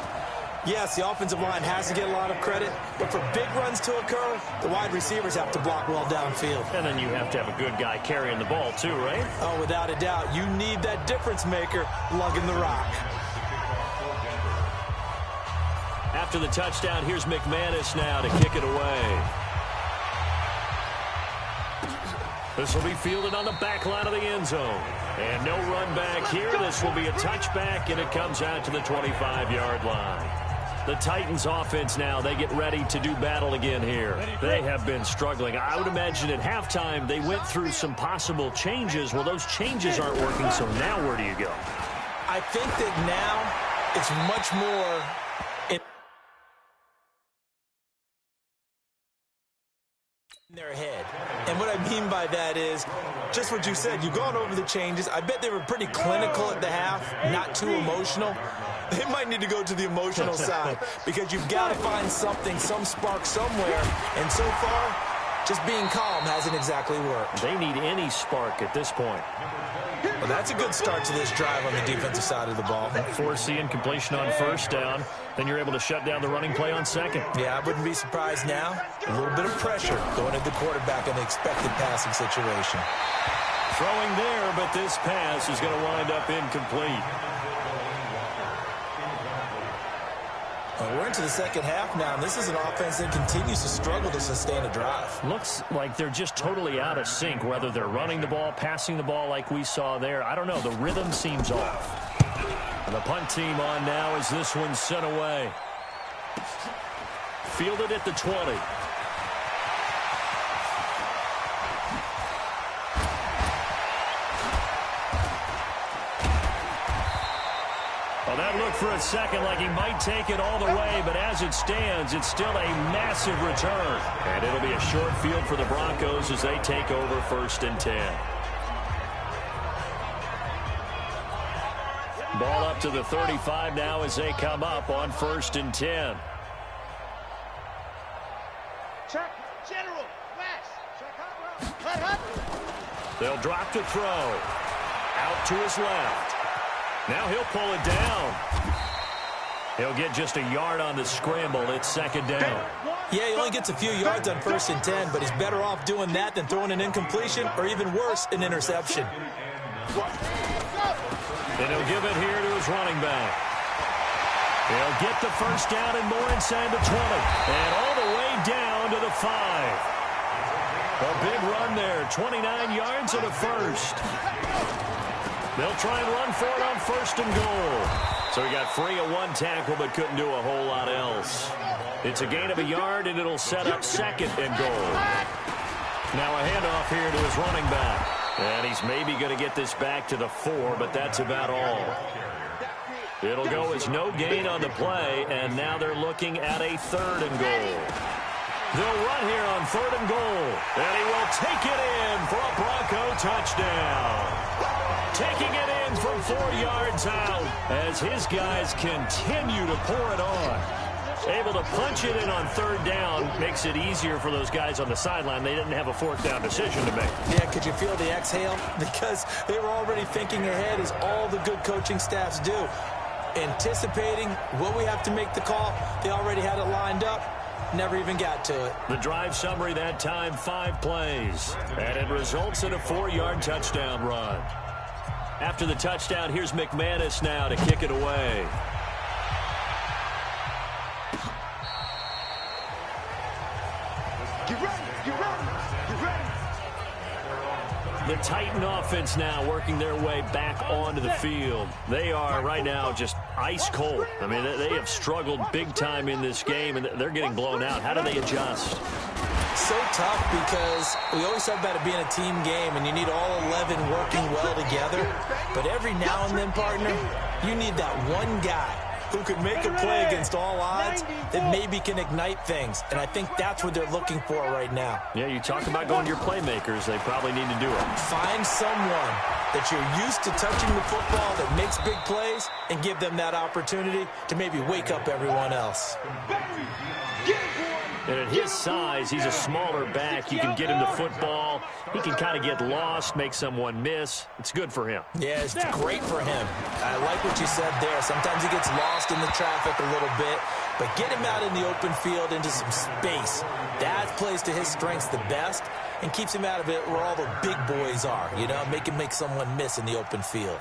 yes, the offensive line has to get a lot of credit, but for big runs to occur, the wide receivers have to block well downfield. And then you have to have a good guy carrying the ball too, right? Oh, without a doubt. You need that difference maker lugging the rock. After the touchdown, here's McManus now to kick it away. This will be fielded on the back line of the end zone. And no run back here. This will be a touchback, and it comes out to the 25-yard line. The Titans offense now, they get ready to do battle again here. They have been struggling. I would imagine at halftime they went through some possible changes. Well, those changes aren't working, so now where do you go? I think that now it's much more in their head. And what I mean by that is just what you said. You've gone over the changes. I bet they were pretty clinical at the half, not too emotional. They might need to go to the emotional side because you've got to find something, some spark somewhere. And so far, just being calm hasn't exactly worked. They need any spark at this point. Well, that's a good start to this drive on the defensive side of the ball. Foreseeing completion on 1st down. Then you're able to shut down the running play on 2nd. Yeah, I wouldn't be surprised now. A little bit of pressure going at the quarterback in the expected passing situation. Throwing there, but this pass is going to wind up incomplete. We're into the second half now, and this is an offense that continues to struggle to sustain a drive. Looks like they're just totally out of sync, whether they're running the ball, passing the ball like we saw there. I don't know. The rhythm seems off. And the punt team on now as this one's sent away. Fielded at the 20. Well, that looked for a second like he might take it all the way, but as it stands, it's still a massive return. And it'll be a short field for the Broncos as they take over 1st and 10. Ball up to the 35 now as they come up on 1st and 10. Check, general, west. They'll drop to throw. Out to his left. Now he'll pull it down. He'll get just a yard on the scramble. It's 2nd down. Yeah, he only gets a few yards on 1st and 10, but he's better off doing that than throwing an incompletion or even worse, an interception. And he'll give it here to his running back. He'll get the 1st down and more inside the 20. And all the way down to the 5. A big run there. 29 yards and a 1st. They'll try and run for it on 1st and goal. So he got free of one tackle but couldn't do a whole lot else. It's a gain of a yard, and it'll set up 2nd and goal. Now a handoff here to his running back. And he's maybe going to get this back to the 4, but that's about all. It'll go as no gain on the play, and now they're looking at a 3rd and goal. They'll run here on 3rd and goal, and he will take it in for a Bronco touchdown. Taking it in from 4 yards out as his guys continue to pour it on. Able to punch it in on 3rd down makes it easier for those guys on the sideline. They didn't have a 4th down decision to make. Yeah, could you feel the exhale? Because they were already thinking ahead, as all the good coaching staffs do. Anticipating what we have to make the call. They already had it lined up. Never even got to it. The drive summary that time, 5 plays. And it results in a 4-yard touchdown run. After the touchdown, here's McManus now to kick it away. Get ready, get ready, get ready. The Titan offense now working their way back onto the field. They are right now just ice cold. I mean, they have struggled big time in this game, and they're getting blown out. How do they adjust? So tough, because we always talk about it being a team game, and you need all 11 working well together. But every now and then, partner, you need that one guy who could make a play against all odds that maybe can ignite things. And I think that's what they're looking for right now. Yeah, you talk about going to your playmakers. They probably need to do it. Find someone that you're used to touching the football that makes big plays and give them that opportunity to maybe wake up everyone else. And at his size, he's a smaller back. You can get him the football. He can kind of get lost, make someone miss. It's good for him. Yeah, it's great for him. I like what you said there. Sometimes he gets lost in the traffic a little bit, but get him out in the open field into some space. That plays to his strengths the best and keeps him out of it where all the big boys are, you know, make someone miss in the open field.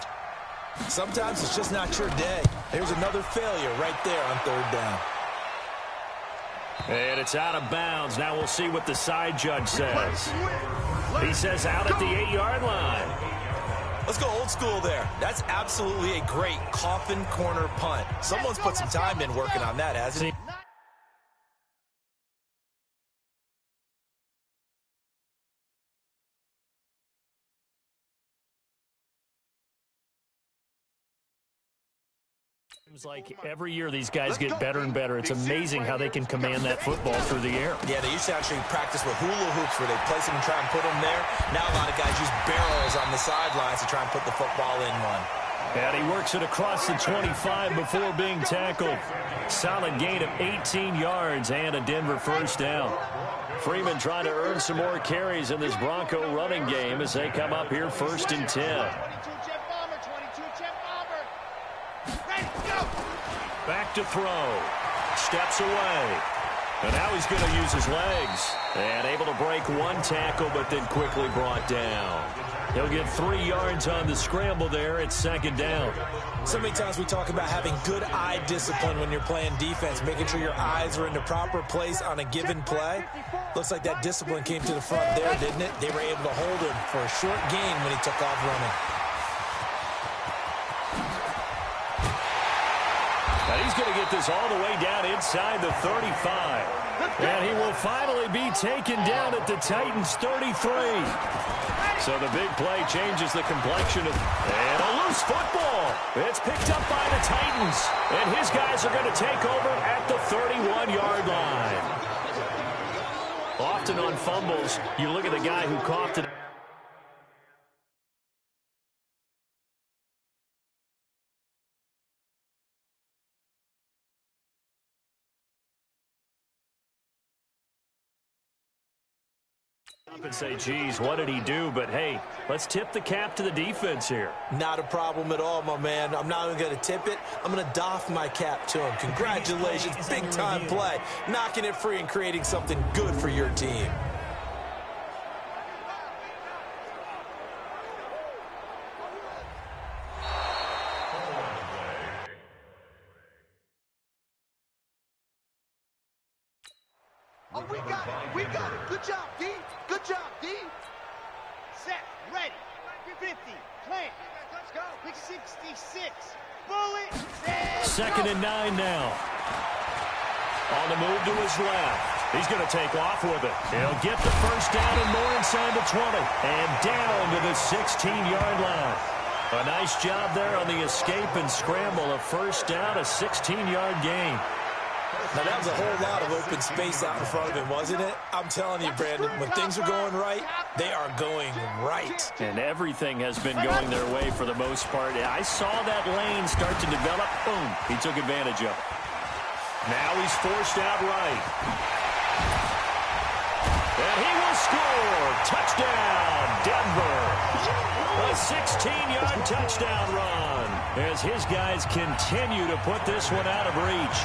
Sometimes it's just not your day. There's another failure right there on 3rd down. And it's out of bounds. Now we'll see what the side judge says. He says out at the 8-yard line. Let's go old school there. That's absolutely a great coffin corner punt. Someone's put some time in working on that, hasn't he? Seems like every year these guys get better and better. It's amazing how they can command that football through the air. Yeah, they used to actually practice with hula hoops where they place them and try and put them there. Now a lot of guys use barrels on the sidelines to try and put the football in one. And he works it across the 25 before being tackled. Solid gain of 18 yards and a Denver 1st down. Freeman trying to earn some more carries in this Bronco running game as they come up here 1st and 10. Back to throw. Steps away. And now he's going to use his legs. And able to break one tackle, but then quickly brought down. He'll get 3 yards on the scramble there. It's second down. So many times we talk about having good eye discipline when you're playing defense, making sure your eyes are in the proper place on a given play. Looks like that discipline came to the front there, didn't it? They were able to hold him for a short gain when he took off running. And he's going to get this all the way down inside the 35. And he will finally be taken down at the Titans' 33. So the big play changes the complexion of... And a loose football. It's picked up by the Titans. And his guys are going to take over at the 31-yard line. Often on fumbles, you look at the guy who caught it. And say, geez, what did he do? But, hey, let's tip the cap to the defense here. Not a problem at all, my man. I'm not even going to tip it. I'm going to doff my cap to him. Congratulations. Big-time play. Knocking it free and creating something good for your team. Oh, we got it. We got it. Good job, D. Good job, D. Set. Ready. 50. Plant. Let's go. Big 66. Bullet. Second and 9 now. On the move to his left. He's going to take off with it. He'll get the first down and more inside the 20. And down to the 16-yard line. A nice job there on the escape and scramble. A first down, a 16-yard gain. Now, that was a whole lot of open space out in front of him, wasn't it? I'm telling you, Brandon, when things are going right, they are going right. And everything has been going their way for the most part. I saw that lane start to develop. Boom. He took advantage of it. Now he's forced out right. And he will score. Touchdown, Denver. A 16-yard touchdown run as his guys continue to put this one out of reach.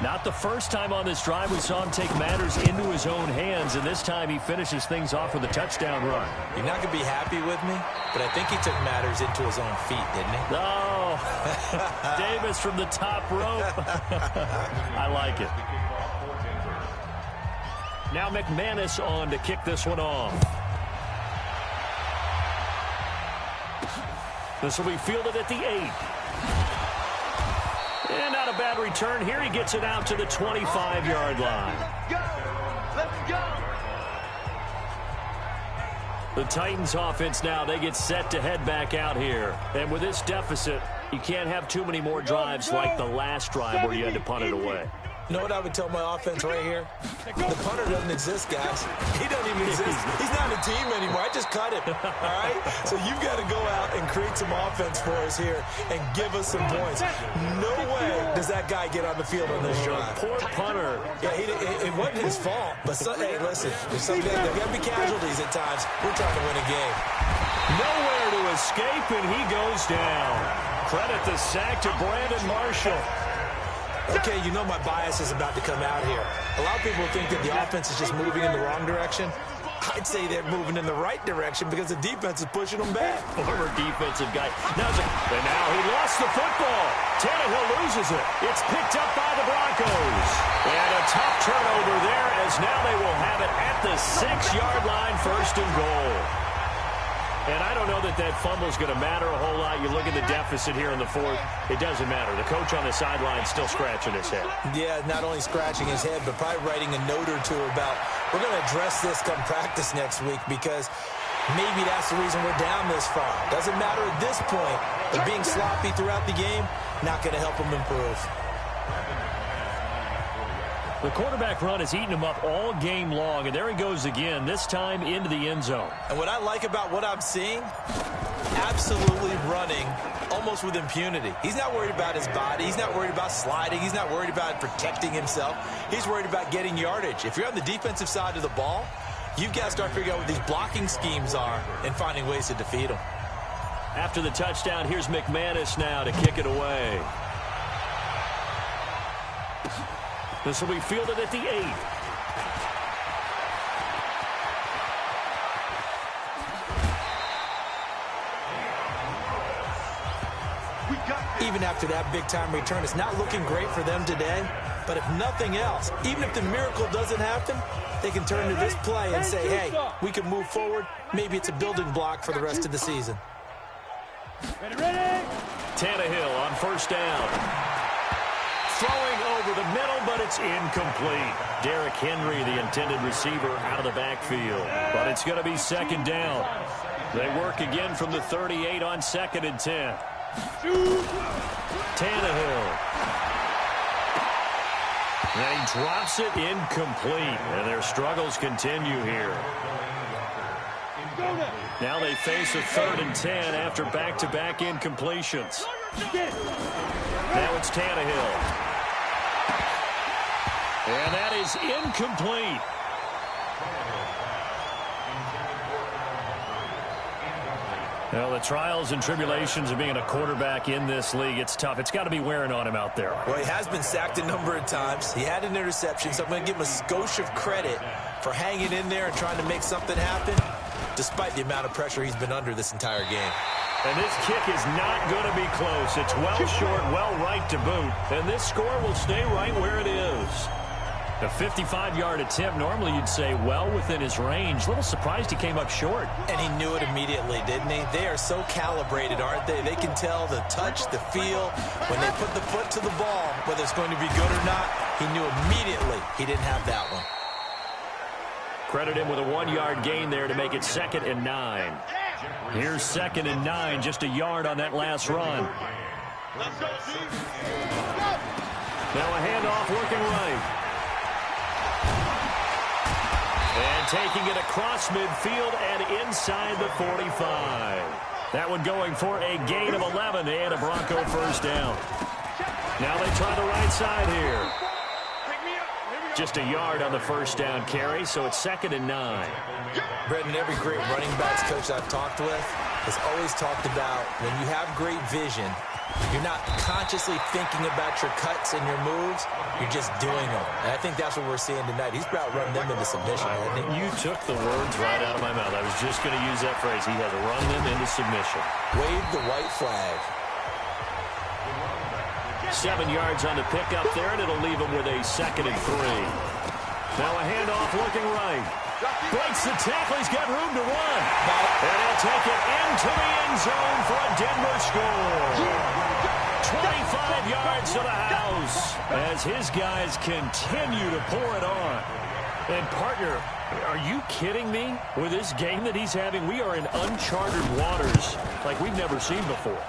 Not the first time on this drive we saw him take matters into his own hands, and this time he finishes things off with a touchdown run. You're not going to be happy with me, but I think he took matters into his own feet, didn't he? Oh, Davis from the top rope. I like it. Now McManus on to kick this one off. This will be fielded at the 8. And not a bad return here. He gets it out to the 25-yard line. Let's go. The Titans offense now, they get set to head back out here. And with this deficit, you can't have too many more drives like the last drive where you had to punt it away. You know what I would tell my offense right here? The punter doesn't exist, guys. He doesn't even exist. He's not a team anymore. I just cut him, all right? So you've got to go out and create some offense for us here and give us some points. No way does that guy get on the field on this drive. Poor punter. Yeah, it wasn't his fault. But, hey, listen, there's there got to be casualties at times. We're trying to win a game. Nowhere to escape, and he goes down. Credit the sack to Brandon Marshall. Okay, you know my bias is about to come out here. A lot of people think that the offense is just moving in the wrong direction. I'd say they're moving in the right direction because the defense is pushing them back. Former defensive guy. And now he lost the football. Tannehill loses it. It's picked up by the Broncos. And a tough turnover there as now they will have it at the 6-yard line, first and goal. And I don't know that that fumble is going to matter a whole lot. You look at the deficit here in the 4th. It doesn't matter. The coach on the sideline still scratching his head. Yeah, not only scratching his head, but probably writing a note or two about, we're going to address this come practice next week because maybe that's the reason we're down this far. Doesn't matter at this point. But being sloppy throughout the game, not going to help them improve. The quarterback run has eaten him up all game long, and there he goes again, this time into the end zone. And what I like about what I'm seeing, absolutely running almost with impunity. He's not worried about his body. He's not worried about sliding. He's not worried about protecting himself. He's worried about getting yardage. If you're on the defensive side of the ball, you've got to start figuring out what these blocking schemes are and finding ways to defeat them. After the touchdown, here's McManus now to kick it away. This will be fielded at the 8. even after that big-time return. It's not looking great for them today, but if nothing else, even if the miracle doesn't happen, they can turn to this play and say, hey, we can move forward. Maybe it's a building block for the rest of the season. Tannehill on first down. Throwing over the middle, but it's incomplete. Derrick Henry, the intended receiver, out of the backfield. But it's going to be second down. They work again from the 38 on 2nd and 10. Tannehill. And he drops it incomplete. And their struggles continue here. Now they face a 3rd and 10 after back-to-back incompletions. Now it's Tannehill. And that is incomplete. Well, the trials and tribulations of being a quarterback in this league, it's tough. It's got to be wearing on him out there. Well, he has been sacked a number of times. He had an interception, so I'm going to give him a skosh of credit for hanging in there and trying to make something happen, despite the amount of pressure he's been under this entire game. And this kick is not going to be close. It's well short, well right to boot. And this score will stay right where it is. A 55-yard attempt, normally you'd say well within his range. A little surprised he came up short. And he knew it immediately, didn't he? They are so calibrated, aren't they? They can tell the touch, the feel. When they put the foot to the ball, whether it's going to be good or not, he knew immediately he didn't have that one. Credit him with a 1-yard gain there to make it 2nd and 9. Here's 2nd and 9, just a yard on that last run. Now a handoff working right. And taking it across midfield and inside the 45. That one going for a gain of 11 and a Bronco first down. Now they try the right side here. Just a yard on the first down carry, so it's 2nd and 9. Brendan, every great running backs coach I've talked with has always talked about when you have great vision, you're not consciously thinking about your cuts and your moves. You're just doing them. And I think that's what we're seeing tonight. He's about running them into submission, hasn't he? You took the words right out of my mouth. I was just going to use that phrase. He had to run them into submission. Wave the white flag. 7 yards on the pickup there, and it'll leave him with a 2nd and 3. Now a handoff looking right. Breaks the tackle. He's got room to run. And he'll take it into the end zone for a Denver score. 25 yards to the house as his guys continue to pour it on. And, partner, are you kidding me? With this game that he's having, we are in uncharted waters like we've never seen before.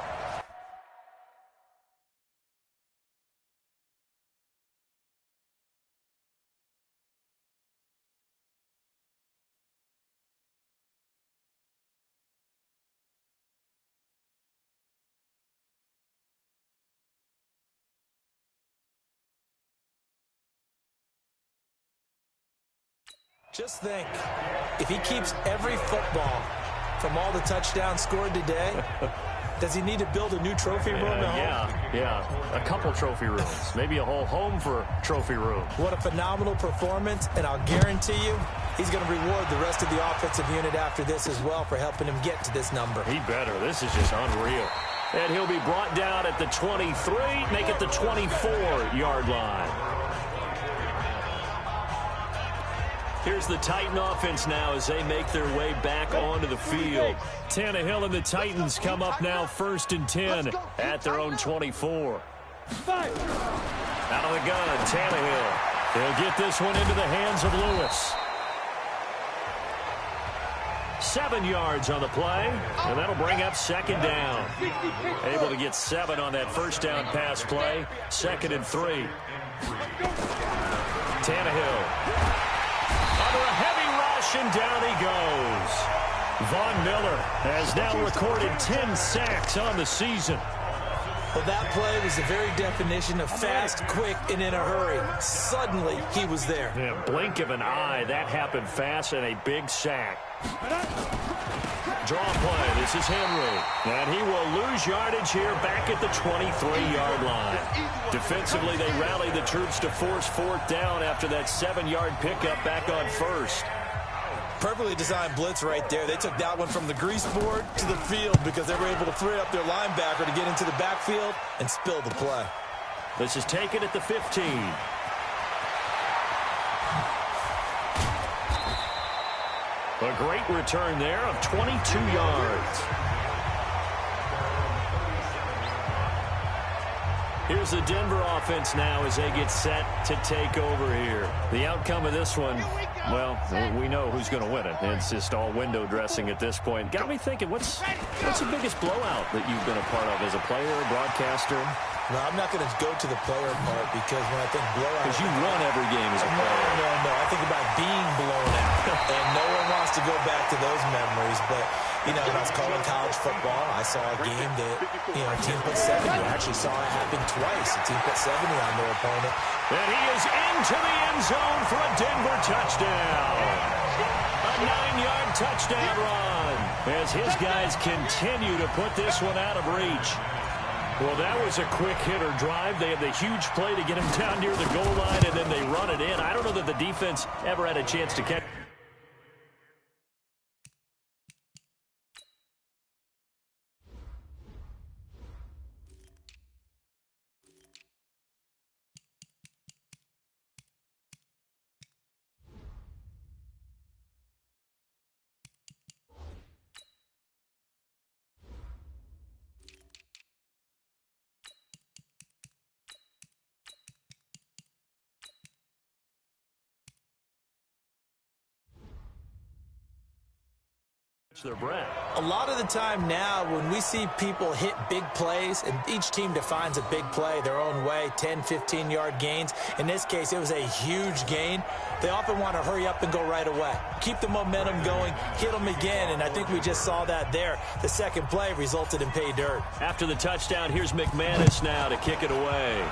Just think, if he keeps every football from all the touchdowns scored today, does he need to build a new trophy room at home? Yeah. A couple trophy rooms. Maybe a whole home for trophy room. What a phenomenal performance, and I'll guarantee you he's going to reward the rest of the offensive unit after this as well for helping him get to this number. He better. This is just unreal. And he'll be brought down at the 23, make it the 24-yard line. Here's the Titan offense now as they make their way back onto the field. Tannehill and the Titans come up now 1st and 10 at their own 24. Out of the gun, Tannehill. He'll get this one into the hands of Lewis. 7 yards on the play, and that'll bring up 2nd down. Able to get 7 on that first down pass play. 2nd and 3. Tannehill. Under a heavy rush, and down he goes. Von Miller has now recorded 10 sacks on the season. Well, that play was the very definition of fast, quick, and in a hurry. Suddenly, he was there. Yeah, blink of an eye, that happened fast, and a big sack. Draw play, this is Henry. And he will lose yardage here back at the 23-yard line. Defensively, they rally the troops to force 4th down after that 7-yard pickup back on 1st. Perfectly designed blitz right there. They took that one from the grease board to the field because they were able to free up their linebacker to get into the backfield and spill the play. This is taken at the 15. A great return there of 22 yards. Here's the Denver offense now as they get set to take over here. The outcome of this one, well, we know who's going to win it. It's just all window dressing at this point. Got me thinking, what's the biggest blowout that you've been a part of as a player, broadcaster? No, I'm not going to go to the player part because when I think blowout... Because you won every game as a player. No. I think about being blown out. And no one wants to go back to those memories. But, you know, when I was calling college football, I saw a game that, you know, a team put 70. I actually saw it happen twice. A team put 70 on their opponent. And he is into the end zone for a Denver touchdown. A 9-yard touchdown run as his guys continue to put this one out of reach. Well, that was a quick hitter drive. They had the huge play to get him down near the goal line, and then they run it in. I don't know that the defense ever had a chance to catch. Their breath. A lot of the time now when we see people hit big plays, and each team defines a big play their own way, 10, 15-yard gains. In this case, it was a huge gain. They often want to hurry up and go right away. Keep the momentum going, hit them again, and I think we just saw that there. The second play resulted in pay dirt. After the touchdown, here's McManus now to kick it away.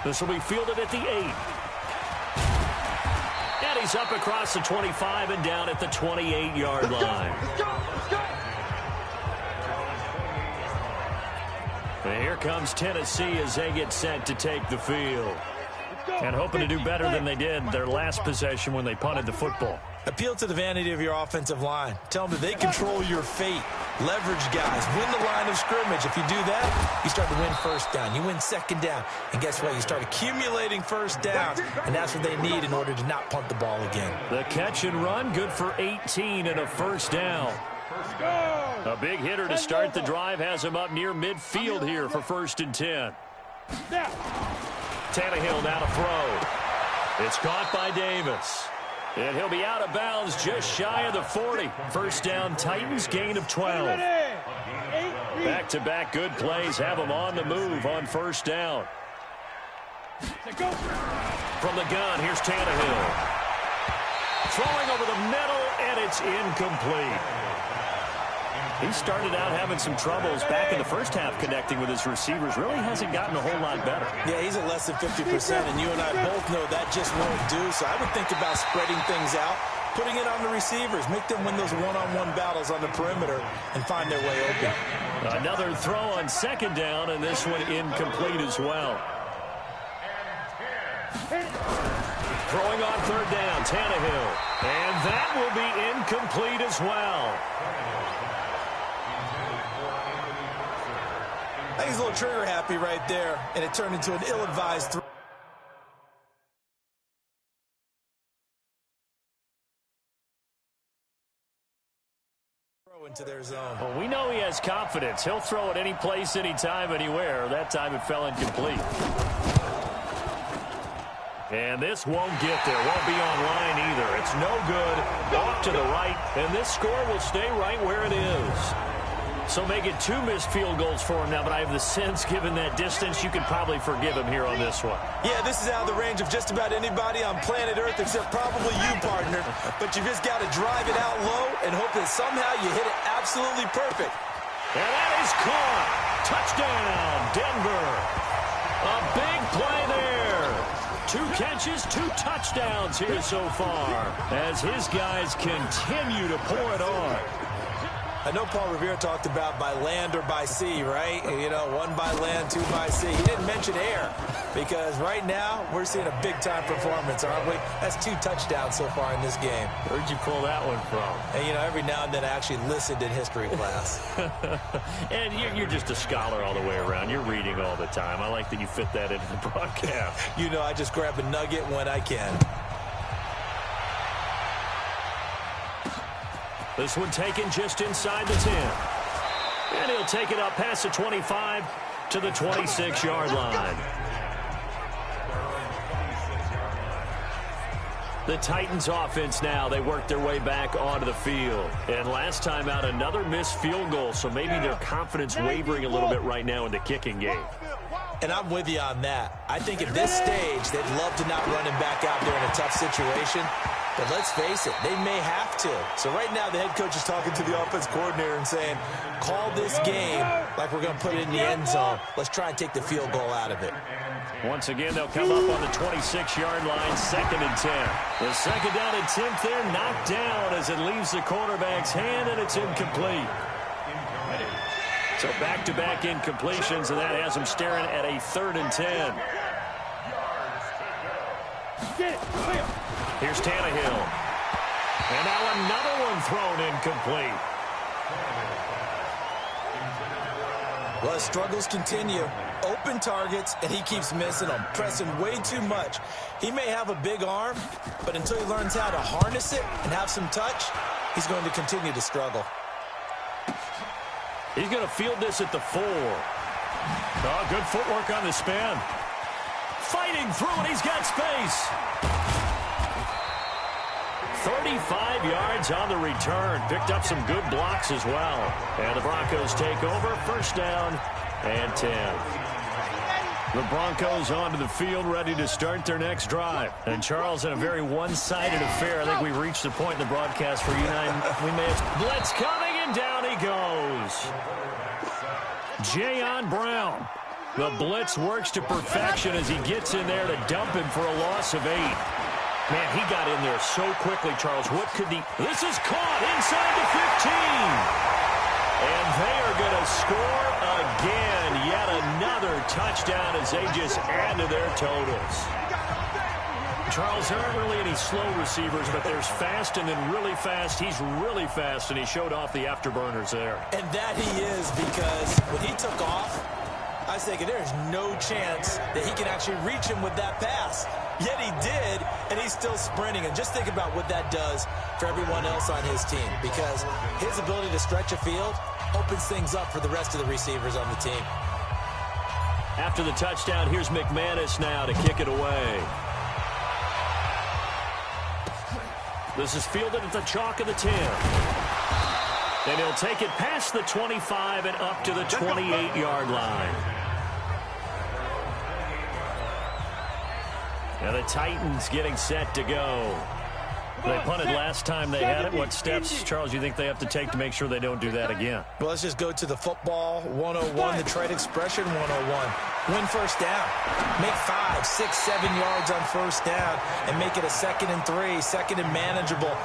This will be fielded at the 8. He's up across the 25 and down at the 28-yard line. And here comes Tennessee as they get set to take the field. And hoping to do better than they did their last possession when they punted the football. Appeal to the vanity of your offensive line. Tell them that they control your fate. Leverage guys. Win the line of scrimmage. If you do that, you start to win first down. You win second down. And guess what? You start accumulating first downs. And that's what they need in order to not punt the ball again. The catch and run, good for 18 and a first down. A big hitter to start the drive has him up near midfield here for 1st and 10. Tannehill now to throw. It's caught by Davis. And he'll be out of bounds just shy of the 40. First down, Titans, gain of 12. Back-to-back good plays have them on the move on first down. From the gun, here's Tannehill. Throwing over the middle, and it's incomplete. He started out having some troubles back in the first half connecting with his receivers. Really hasn't gotten a whole lot better. Yeah, he's at less than 50%, and you and I both know that just won't do. So I would think about spreading things out, putting it on the receivers, make them win those one-on-one battles on the perimeter and find their way open. Another throw on second down, and this one incomplete as well. Throwing on third down, Tannehill. And that will be incomplete as well. I think he's a little trigger happy right there, and it turned into an ill-advised throw. Into their zone. Well, we know he has confidence. He'll throw it any place, anytime, anywhere. That time it fell incomplete. And this won't get there. Won't be on line either. It's no good. Off to the right, and this score will stay right where it is. So make it 2 missed field goals for him now, but I have the sense, given that distance, you can probably forgive him here on this one. Yeah, this is out of the range of just about anybody on planet Earth except probably you, partner. But you just got to drive it out low and hope that somehow you hit it absolutely perfect. And that is caught. Touchdown, Denver. A big play there. 2 catches, 2 touchdowns here so far as his guys continue to pour it on. I know Paul Revere talked about by land or by sea, right? You know, 1 by land, 2 by sea. He didn't mention air because right now we're seeing a big-time performance, aren't we? That's 2 touchdowns so far in this game. Where'd you pull that one from? And, you know, every now and then I actually listened in history class. And you're just a scholar all the way around. You're reading all the time. I like that you fit that into the broadcast. You know, I just grab a nugget when I can. This one taken just inside the 10. And he'll take it up past the 25 to the 26-yard line. The Titans offense now, they work their way back onto the field. And last time out, another missed field goal, so maybe their confidence wavering a little bit right now in the kicking game. And I'm with you on that. I think at this stage, they'd love to not run him back out there in a tough situation. But let's face it, they may have to. So right now, the head coach is talking to the offense coordinator and saying, call this game like we're going to put it in the end zone. Let's try and take the field goal out of it. Once again, they'll come up on the 26-yard line, 2nd and 10. The second down attempt there knocked down as it leaves the quarterback's hand, and it's incomplete. So back-to-back incompletions, and that has them staring at a 3rd and 10. Here's Tannehill. And now another one thrown incomplete. Well, his struggles continue. Open targets, and he keeps missing them, pressing way too much. He may have a big arm, but until he learns how to harness it and have some touch, he's going to continue to struggle. He's going to field this at the 4. Oh, good footwork on the spin. Fighting through, and he's got space. 35 yards on the return. Picked up some good blocks as well. And the Broncos take over. 1st down and 10. The Broncos onto the field, ready to start their next drive. And Charles, in a very one-sided affair, I think we've reached the point in the broadcast where you and I, we may have blitz coming, and down he goes. Jayon Brown. The blitz works to perfection as he gets in there to dump him for a loss of 8. Man, he got in there so quickly, Charles. What could he... This is caught inside the 15. And they are going to score again. Yet another touchdown as they just add to their totals. Charles, there aren't really any slow receivers, but there's fast and then really fast. He's really fast, and he showed off the afterburners there. And that he is, because when he took off, I was thinking there's no chance that he can actually reach him with that pass. Yet he did, and he's still sprinting. And just think about what that does for everyone else on his team, because his ability to stretch a field opens things up for the rest of the receivers on the team. After the touchdown, here's McManus now to kick it away. This is fielded at the chalk of the 10. And he'll take it past the 25 and up to the 28-yard line. Now the Titans getting set to go. They punted last time they had it. What steps, Charles, you think they have to take to make sure they don't do that again? Well, let's just go to the football 101, the trade expression 101. Win 1st down. Make 5, 6, 7 yards on 1st down and make it a 2nd and 3, 2nd and manageable.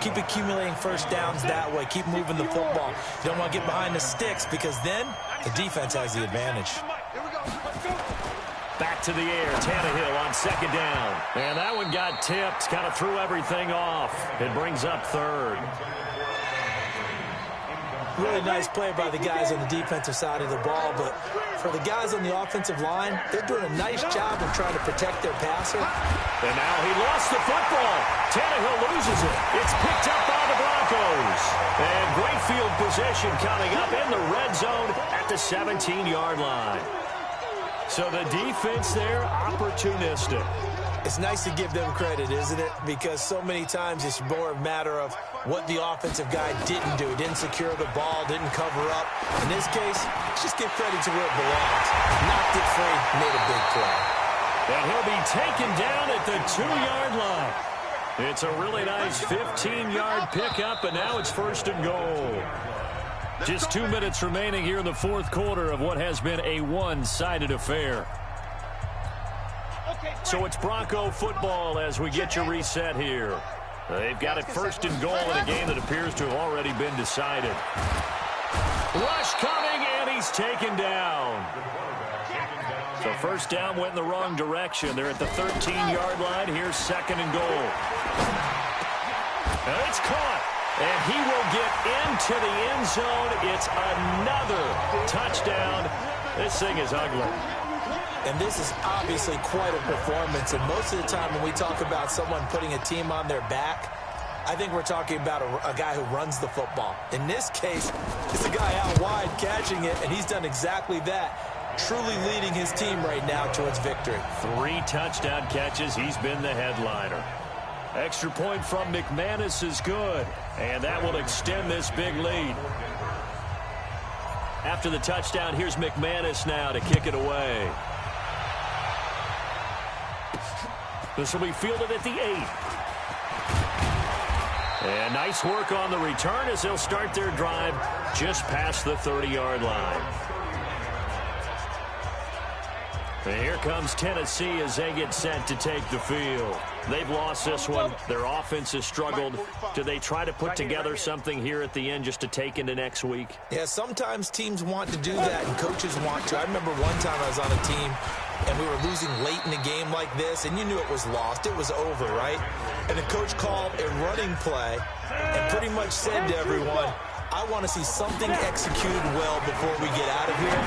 Keep accumulating 1st downs that way. Keep moving the football. You don't want to get behind the sticks because then the defense has the advantage. Back to the air. Tannehill on 2nd down. And that one got tipped. Kind of threw everything off. It brings up 3rd. Really nice play by the guys on the defensive side of the ball, but for the guys on the offensive line, they're doing a nice job of trying to protect their passer. And now he lost the football. Tannehill loses it. It's picked up by the Broncos. And great field position coming up in the red zone at the 17-yard line. So the defense there, opportunistic. It's nice to give them credit, isn't it? Because so many times it's more a matter of what the offensive guy didn't do. Didn't secure the ball, didn't cover up. In this case, just give credit to where it belongs. Knocked it free, made a big play. And he'll be taken down at the 2-yard line. It's a really nice 15-yard pickup, and now it's 1st and goal. Just 2 minutes remaining here in the 4th quarter of what has been a one-sided affair. So it's Bronco football as we get you reset here. They've got it first and goal in a game that appears to have already been decided. Rush coming, and he's taken down. So first down went in the wrong direction. They're at the 13-yard line. Here's second and goal. And it's caught. And he will get into the end zone. It's another touchdown. This thing is ugly. And this is obviously quite a performance. And most of the time when we talk about someone putting a team on their back, I think we're talking about a guy who runs the football. In this case, it's a guy out wide catching it, and he's done exactly that, truly leading his team right now towards victory. 3 touchdown catches. He's been the headliner. Extra point from McManus is good, and that will extend this big lead. After the touchdown, here's McManus now to kick it away. This will be fielded at the 8. And nice work on the return as they'll start their drive just past the 30-yard line. And here comes Tennessee as they get set to take the field. They've lost this one. Their offense has struggled. Do they try to put together something here at the end just to take into next week? Yeah, sometimes teams want to do that and coaches want to. I remember one time I was on a team and we were losing late in a game like this, and you knew it was lost. It was over, right? And the coach called a running play and pretty much said to everyone, I want to see something executed well before we get out of here.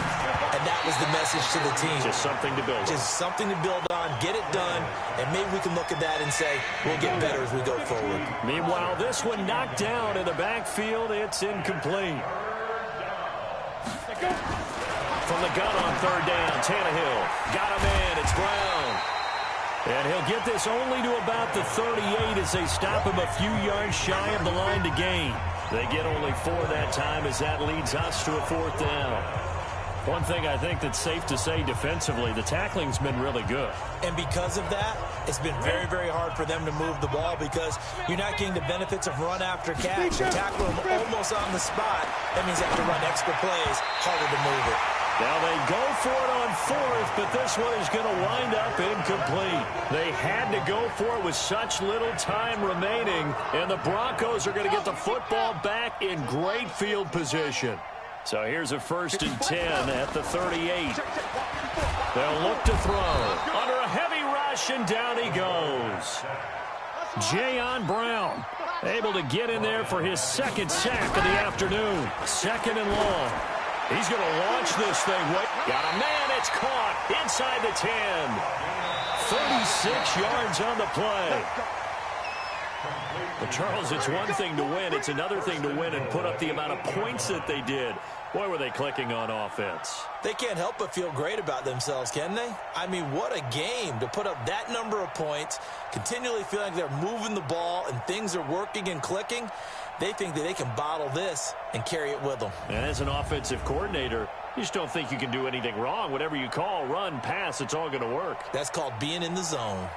And that was the message to the team. Just something to build on. Just something to build on, get it done, and maybe we can look at that and say, we'll get better as we go forward. Meanwhile, this one knocked down in the backfield. It's incomplete. From the gun on third down, Tannehill got him in. It's Brown. And he'll get this only to about the 38 as they stop him a few yards shy of the line to gain. They get only 4 that time as that leads us to a 4th down. One thing I think that's safe to say defensively, the tackling's been really good. And because of that, it's been very, very hard for them to move the ball because you're not getting the benefits of run after catch. You tackle them almost on the spot. That means you have to run extra plays, harder to move it. Now they go for it on 4th, but this one is going to wind up incomplete. They had to go for it with such little time remaining, and the Broncos are going to get the football back in great field position. So here's a 1st and 10 at the 38. They'll look to throw. Under a heavy rush, and down he goes. Jayon Brown able to get in there for his 2nd sack of the afternoon. 2nd and long. He's going to launch this thing. Got a man. It's caught inside the 10. 36 yards on the play. But, Charles, it's one thing to win. It's another thing to win and put up the amount of points that they did. Boy, were they clicking on offense. They can't help but feel great about themselves, can they? I mean, what a game to put up that number of points, continually feel like they're moving the ball and things are working and clicking. They think that they can bottle this and carry it with them. And as an offensive coordinator, you just don't think you can do anything wrong. Whatever you call, run, pass, it's all going to work. That's called being in the zone.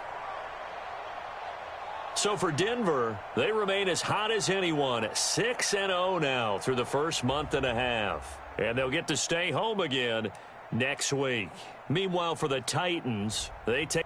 So for Denver, they remain as hot as anyone, 6-0 now through the first month and a half. And they'll get to stay home again next week. Meanwhile, for the Titans, they take